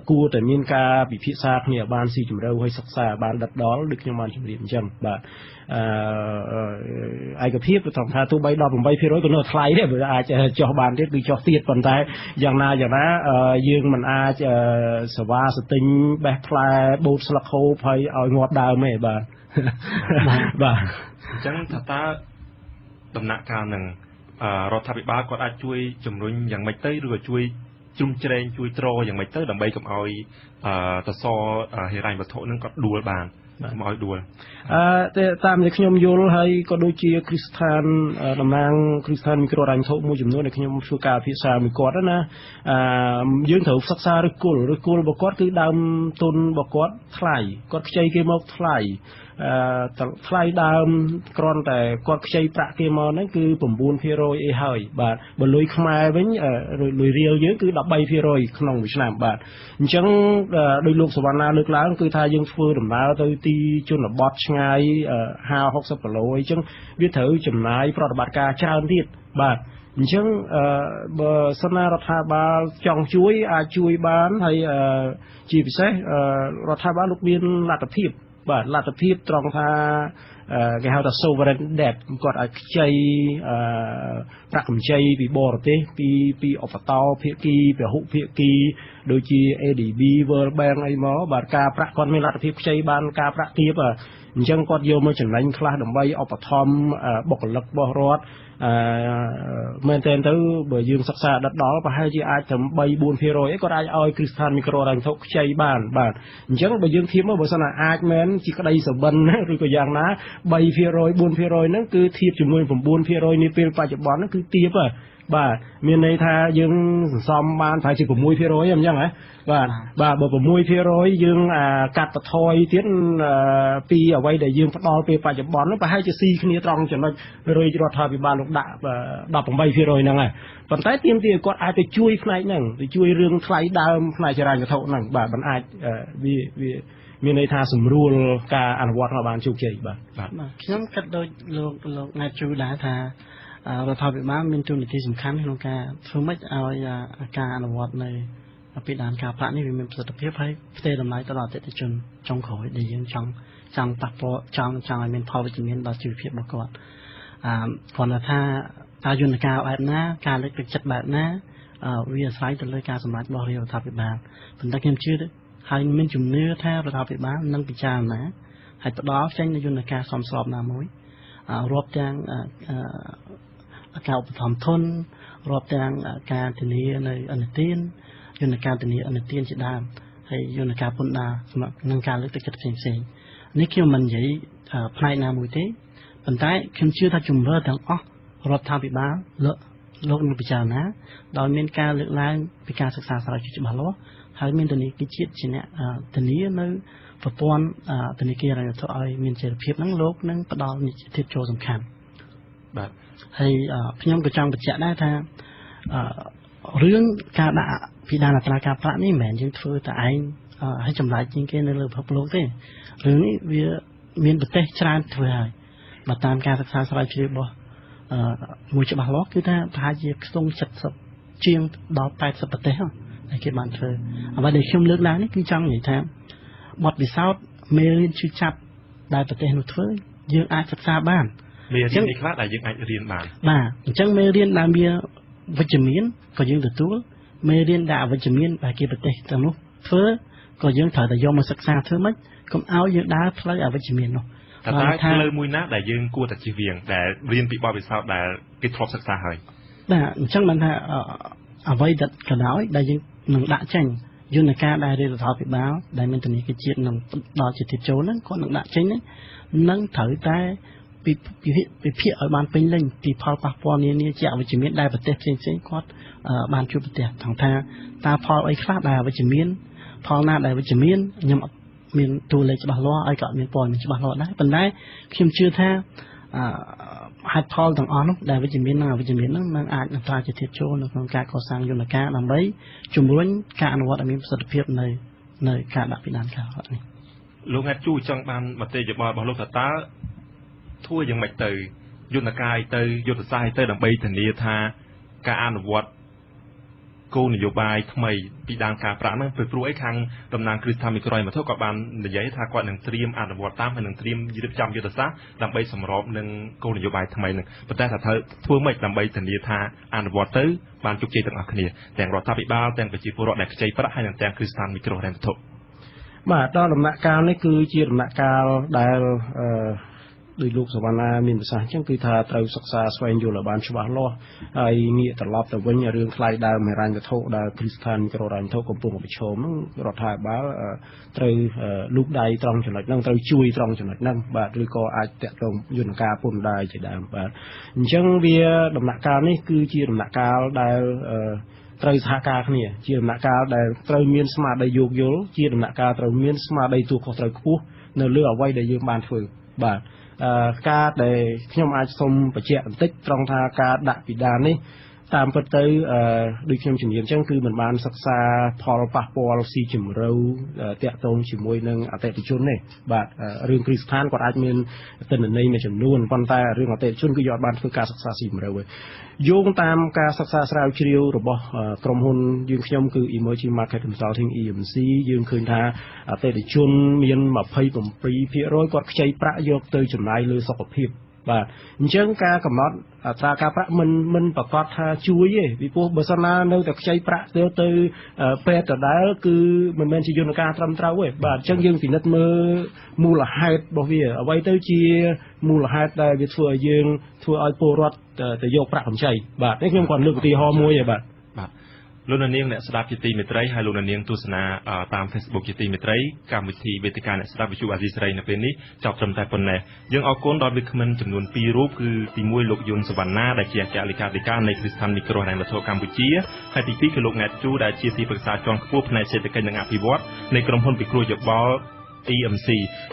គួរតែមានការពិភាក្សាគ្នាបានស៊ីជម្រៅហើយសិក្សាបានដិតដល់ដូចខ្ញុំបានជម្រាបអញ្ចឹងបាទឯកភាពត្រង់ថាទោះបី 18% ក៏នៅថ្លៃដែរបើអាចចុះបានទៀតគឺចុះទៀតប៉ុន្តែយ៉ាងណាយើងមិនអាចសវ៉ាសទិញបេះផ្លែបូតស្លឹកហូបហើយឲ្យងាប់ដើមទេបាទបាទអញ្ចឹងថាតើដំណាក់កាលនឹងរដ្ឋាភិបាលគាត់អាចជួយជំរុញយ៉ាងម៉េចទៅឬក៏ជួយជ្រុំជ្រែងជួយទ្រយ៉ាងម៉េចទៅដើម្បីកុំឲ្យតសហិរញ្ញវត្ថុនឹងគាត់ដួលបានមកឲ្យដួលតែតាមដែលខ្ញុំយល់ហើយក៏ដូចជាគ្រឹះស្ថានតំណាងគ្រឹះស្ថានមីក្រូហិរញ្ញវត្ថុមួយចំនួនដែលខ្ញុំធ្វើការពិភាក្សាមួយគាត់ណាយើងត្រូវសិក្សាឬគល់របស់គាត់គឺដើមទុនរបស់គាត់ថ្លៃគាត់ខ្ចីគេមកថ្លៃថ្លៃដើមគ្រាន់តែគាត់ខ្ចីប្រាក់គេមកហ្នឹងគឺ 9% អីហើយបាទបើលុយខ្មែរវិញលុយរៀលយើងគឺ 13% ក្នុងមួយឆ្នាំបាទអញ្ចឹងដោយលោកសវណ្ណាលើកឡើងគឺថាយើងធ្វើដំណើរទៅទីជនបទឆ្ងាយ 50-60 គីឡូអីចឹងវាត្រូវចំណាយប្រតិបត្តិការច្រើនទៀតបាទ អញ្ចឹងបើសិនណារដ្ឋាភិបាលចង់ជួយអាចជួយបានហើយជាពិសេសរដ្ឋាភិបាលលោកមានលទ្ធភាពបាទលទ្ធភាពត្រង់ថាគេហៅថា sovereign debt គាត់អាចខ្ចីប្រាក់កម្ចីពីបរទេសពីឧបតោភាគីពហុភាគីដូចជា ADB World Bank អីមកបាទការប្រាក់គាត់មានលទ្ធភាពខ្ចីបានការប្រាក់ទាបអញ្ចឹងគាត់យកមកចំណេញខ្លះដើម្បីឧបត្ថម្ភបុគ្គលិករបស់រដ្ឋមែនតើទៅបើយើងសិក្សាដិតដល់ប្រហែលជាអាចត្រឹម 3-4% អីគាត់អាចឲ្យគ្រឹះស្ថានមីក្រូហិរញ្ញវត្ថុខ្ចីបានបាទអញ្ចឹងបើយើងធៀបមកបើសិនណាអាចមែនជាក្តីសុបិនឬក៏យ៉ាងណា 3% 4% ហ្នឹងគឺធៀបជាមួយ 9% នាពេលបច្ចុប្បន្នហ្នឹងគឺទាបបាទមានន័យថាយើងសន្សំបានប្រហែលជា 6% អញ្ចឹងហ៎បាទបើ 6% យើងកាត់បន្ថយទៀតពីអ្វីដែលយើងផ្ដល់ពេលបច្ចុប្បន្នហ្នឹងប្រហែលជាស៊ីគ្នាត្រង់ចំណុចរាជរដ្ឋាភិបាលលោកដាក់ 18% ហ្នឹងហើយប៉ុន្តែទាមទារគាត់អាចទៅជួយផ្នែកហ្នឹងទៅជួយរឿងថ្លៃដើមផ្នែកចរាចរណ៍វត្ថុហ្នឹងបាទมันអាចវាមានន័យថាសម្រួលការអនុវត្តរបស់បានជោគជ័យបាទខ្ញុំគិតដូចលោកណាត់ជួដែរថារដ្ឋាភិបាលមានទូនាទីសំខាន់ក្នុងការធ្វើម៉េចឲ្យការអនុវត្តនៅពីដានការប្រាក់នេះវាមានប្រសិទ្ធភាពហើយផ្ទេរតម្លៃទៅដល់អតិថិជនចុងក្រោយដែលយើងចង់ប៉ះពាល់ចង់ឲ្យមានផលវិជ្ជមានដល់ជីវភាពរបស់គាត់គាត់ថាតើយន្តការបែបណាការលើកទឹកចិត្តបែបណាវាអាស្រ័យទៅលើការសម្រេចរបស់រដ្ឋាភិបាលប៉ុន្តែខ្ញុំជឿហើយមានជំនឿថារដ្ឋាភិបាលនឹងពិចារណាហើយផ្ដល់ចេញនូវយន្តការសមស្របណាមួយរាប់ទាំងការឧបត្ថម្ភធនរាប់ទាំងការធានានៅអនុទានយន្តការធានាអនុទានជាដើមហើយយន្តការពន្ធដារសម្រាប់នឹងការលើកទឹកចិត្តផ្សេងៗនេះខ្ញុំមិននិយាយផ្នែកណាមួយទេប៉ុន្តែខ្ញុំជឿថាជំរឿទាំងអស់រដ្ឋាភិបាលលោកនឹងពិចារណាដោយមានការលើកឡើងពីការសិក្សាស្រាវជ្រាវច្បាស់លាស់ហើយមានធនាគារជាតិជាអ្នកធានានៅប្រព័ន្ធធនាគារហិរញ្ញវត្ថុឲ្យមានចីរភាពហ្នឹងលោកនឹងផ្ដល់និច្ចភាពចូលសំខាន់បាទហើយខ្ញុំក៏ចង់បញ្ជាក់ដែរថារឿងការដាក់ពីដានអត្រាការប្រាក់នេះមិនមែនយើងធ្វើតែឯងឲ្យចម្លែកជាងគេនៅលើពិភពលោកទេរឿងនេះវាមានប្រទេសច្រើនធ្វើហើយបើតាមការសិក្សាស្រាវជ្រាវរបស់មួយច្បាស់លាស់គឺថាប្រហែលជាខ្ទង់70ជាងដល់80ប្រទេសហើយគេបានធ្វើអ្វីដែលខ្ញុំលើកឡើងនេះគឺចង់និយាយថាបទពិសោធន៍មេរៀនជឿចាប់ដែលប្រទេសនោះធ្វើយើងអាចសិក្សាបានមេរៀននេះខ្លះដែលយើងអាចរៀនបានបាទអញ្ចឹងមេរៀនដែលវាវិជ្ជមានក៏យើងទទួលមេរៀនដែលអវិជ្ជមានដែលគេប្រទេសទាំងនោះធ្វើក៏យើងត្រូវតែយកមកសិក្សាធ្វើម៉េចកុំឲ្យយើងដើរផ្លូវអវិជ្ជមាននោះតែផ្លូវមួយណាដែលយើងគួរតែជៀសវាងដែលរៀនពីបទពិសោធន៍ដែលគេធ្លាប់សិក្សាហើយបាទអញ្ចឹងបានថាអ្វីដែលក៏ដោយដែលយើងនឹងដាក់ចេញយន្តការដែលរដ្ឋាភិបាលដែលមានធនាគារជាតិនឹងដល់ជាទីចូលហ្នឹងគាត់នឹងដាក់ចេញនឹងត្រូវតែពិភាក្សាឲ្យបានពេញលេញពីផលប៉ះពាល់នានាជាអវិជ្ជមានដែលប្រទេសផ្សេងៗគាត់បានជួបប្រទះថងថាតើផលអីខ្លះដែលអវិជ្ជមានផលណាដែលវិជ្ជមានខ្ញុំអត់មានតួលេខច្បាស់លាស់ហើយក៏អត់មានព័ត៌មានច្បាស់លាស់ដែរប៉ុន្តែខ្ញុំជឿថាហេតុផលទាំងអស់នោះដែលវិជ្ជមាននិងអវិជ្ជមាននោះនឹងអាចនឹងក្លាយជាធាតុចូលនៅក្នុងការកសាងយន្តការដើម្បីជំរុញការអនុវត្តឲ្យមានប្រសិទ្ធភាពនៅការដាក់ពីដានការប្រាក់នេះលោកអ្នកជួយចង់បានមតិយោបល់របស់លោកថាតើធ្វើយ៉ាងម៉េចទៅយន្តការទៅយុទ្ធសាស្ត្រទៅដើម្បីធានាថាការអនុវត្តគោលនយោបាយថ្មីពីដានការប្រាក់ហ្នឹងព្រោះអីខាងតំណាងគ្រឹះស្ថានមីក្រូហិរញ្ញវត្ថុក៏បាននិយាយថាគាត់នឹងត្រៀមអនុវត្តតាមហើយនឹងត្រៀមរៀបចំយុទ្ធសាស្ត្រដើម្បីសម្របនឹងគោលនយោបាយថ្មីហ្នឹងប៉ុន្តែថាត្រូវធ្វើម៉េចដើម្បីធានាថាអនុវត្តទៅបានជោគជ័យទាំងអស់គ្នាទាំងរដ្ឋាភិបាលទាំងប្រជាពលរដ្ឋដែលខ្ចីប្រាក់ហើយនិងទាំងគ្រឹះស្ថានមីក្រូហិរញ្ញវត្ថុបាទដល់ដំណាក់កាលនេះគឺជាដំណាក់កាលដែលដោយលោកសវណ្ណាមានប្រសាសន៍អញ្ចឹងគឺថាត្រូវសិក្សាស្វែងយល់ឲ្យបានច្បាស់លាស់ហើយងាកត្រឡប់ទៅវិញរឿងថ្លៃដើមហិរញ្ញវត្ថុដែលគ្រឹះស្ថានមីក្រូហិរញ្ញវត្ថុកំពុងប្រឈមហ្នឹងរដ្ឋាភិបាលត្រូវលូកដៃត្រង់ចំណុចហ្នឹងត្រូវជួយត្រង់ចំណុចហ្នឹងបាទឬក៏អាចតាក់ទងយន្តការពន្ធដារជាដើមបាទអញ្ចឹងវាដំណាក់កាលនេះគឺជាដំណាក់កាលដែលត្រូវសហការគ្នាជាដំណាក់កាលដែលត្រូវមានស្មារតីយោគយល់ជាដំណាក់កាលត្រូវមានស្មារតីទូខុសត្រូវខ្ពស់នៅលើអ្វីដែលយើងបានធ្វើបាទការដែលខ្ញុំអាចសុំបញ្ជាក់បន្តិចត្រង់ថាការដាក់ពីដាននេះ តាមពិតទៅដូចខ្ញុំជំរាបអញ្ចឹងគឺមិនបានសិក្សាផលប៉ះពាល់ស៊ីជម្រៅតាក់ទងជាមួយនឹងអតិថិជនទេបាទរឿងគ្រឹះស្ថានគាត់អាចមានទិន្នន័យមួយចំនួនប៉ុន្តែរឿងអតិថិជនគឺយកបានធ្វើការសិក្សាស៊ីជម្រៅហើយយោងតាមការសិក្សាស្រាវជ្រាវរបស់ក្រុមហ៊ុនយើងខ្ញុំគឺ Emerging Market Consulting EMC យើងឃើញថាអតិថិជនមាន 27% គាត់ខ្ចីប្រាក់យកទៅចំណាយលើសុខភាពបាទអញ្ចឹងការកំណត់អត្រាការប្រាក់មិនប្រកាសថាជួយទេពីព្រោះបើសិនណានៅតែខ្ចីប្រាក់ទៅពេទ្យដដែលគឺមិនមែនជាយន្តការត្រឹមត្រូវទេបាទអញ្ចឹងយើងពិនិត្យមើលមូលហេតុរបស់វាអ្វីទៅជាមូលហេតុដែលវាធ្វើឲ្យពលរដ្ឋទៅយកប្រាក់កម្ចីបាទនេះខ្ញុំគាត់លើកឧទាហរណ៍មួយទេបាទលោកនាងអ្នកស្ដាប់ជាទីមេត្រីហើយលោកនាងទស្សនាតាម Facebook ជាទីមេត្រីកម្មវិធីវេទិកាអ្នកស្ដាប់វិទ្យុអាស៊ីសេរីនៅពេលនេះចប់ត្រឹមតែប៉ុណ្ណេះយើងអរគុណដល់វាគ្មិនចំនួន2រូបគឺទី1លោកយុនសវណ្ណាដែលជាអគ្គលេខាធិការនៃគ្រឹះស្ថានមីក្រូហិរញ្ញវត្ថុកម្ពុជាហើយទី2គឺលោកណែតជូដែលជាទីប្រឹក្សាជាន់ខ្ពស់ផ្នែកសេដ្ឋកិច្ចនិងអភិវឌ្ឍន៍នៃក្រុមហ៊ុនពិគ្រោះយោបល់ EMC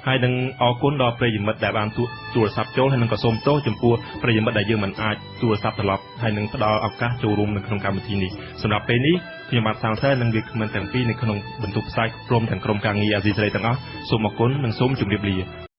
ហើយនឹងអរគុណដល់ប្រិយមិត្តដែលបានទូរស័ព្ទចូលហើយនឹងក៏សូមទោសចំពោះប្រិយមិត្តដែលយើងមិនអាចទូរស័ព្ទត្រឡប់ហើយនឹងផ្ដល់ឱកាសចូលរួមនៅក្នុងកម្មវិធីនេះសម្រាប់ពេលនេះខ្ញុំបាទសាងសែននិងវាគ្មិនទាំងពីរនៅក្នុងបន្ទប់ផ្សាយព្រមទាំងក្រុមការងារអាស៊ីសេរីទាំងអស់សូមអរគុណនិងសូមជម្រាបលា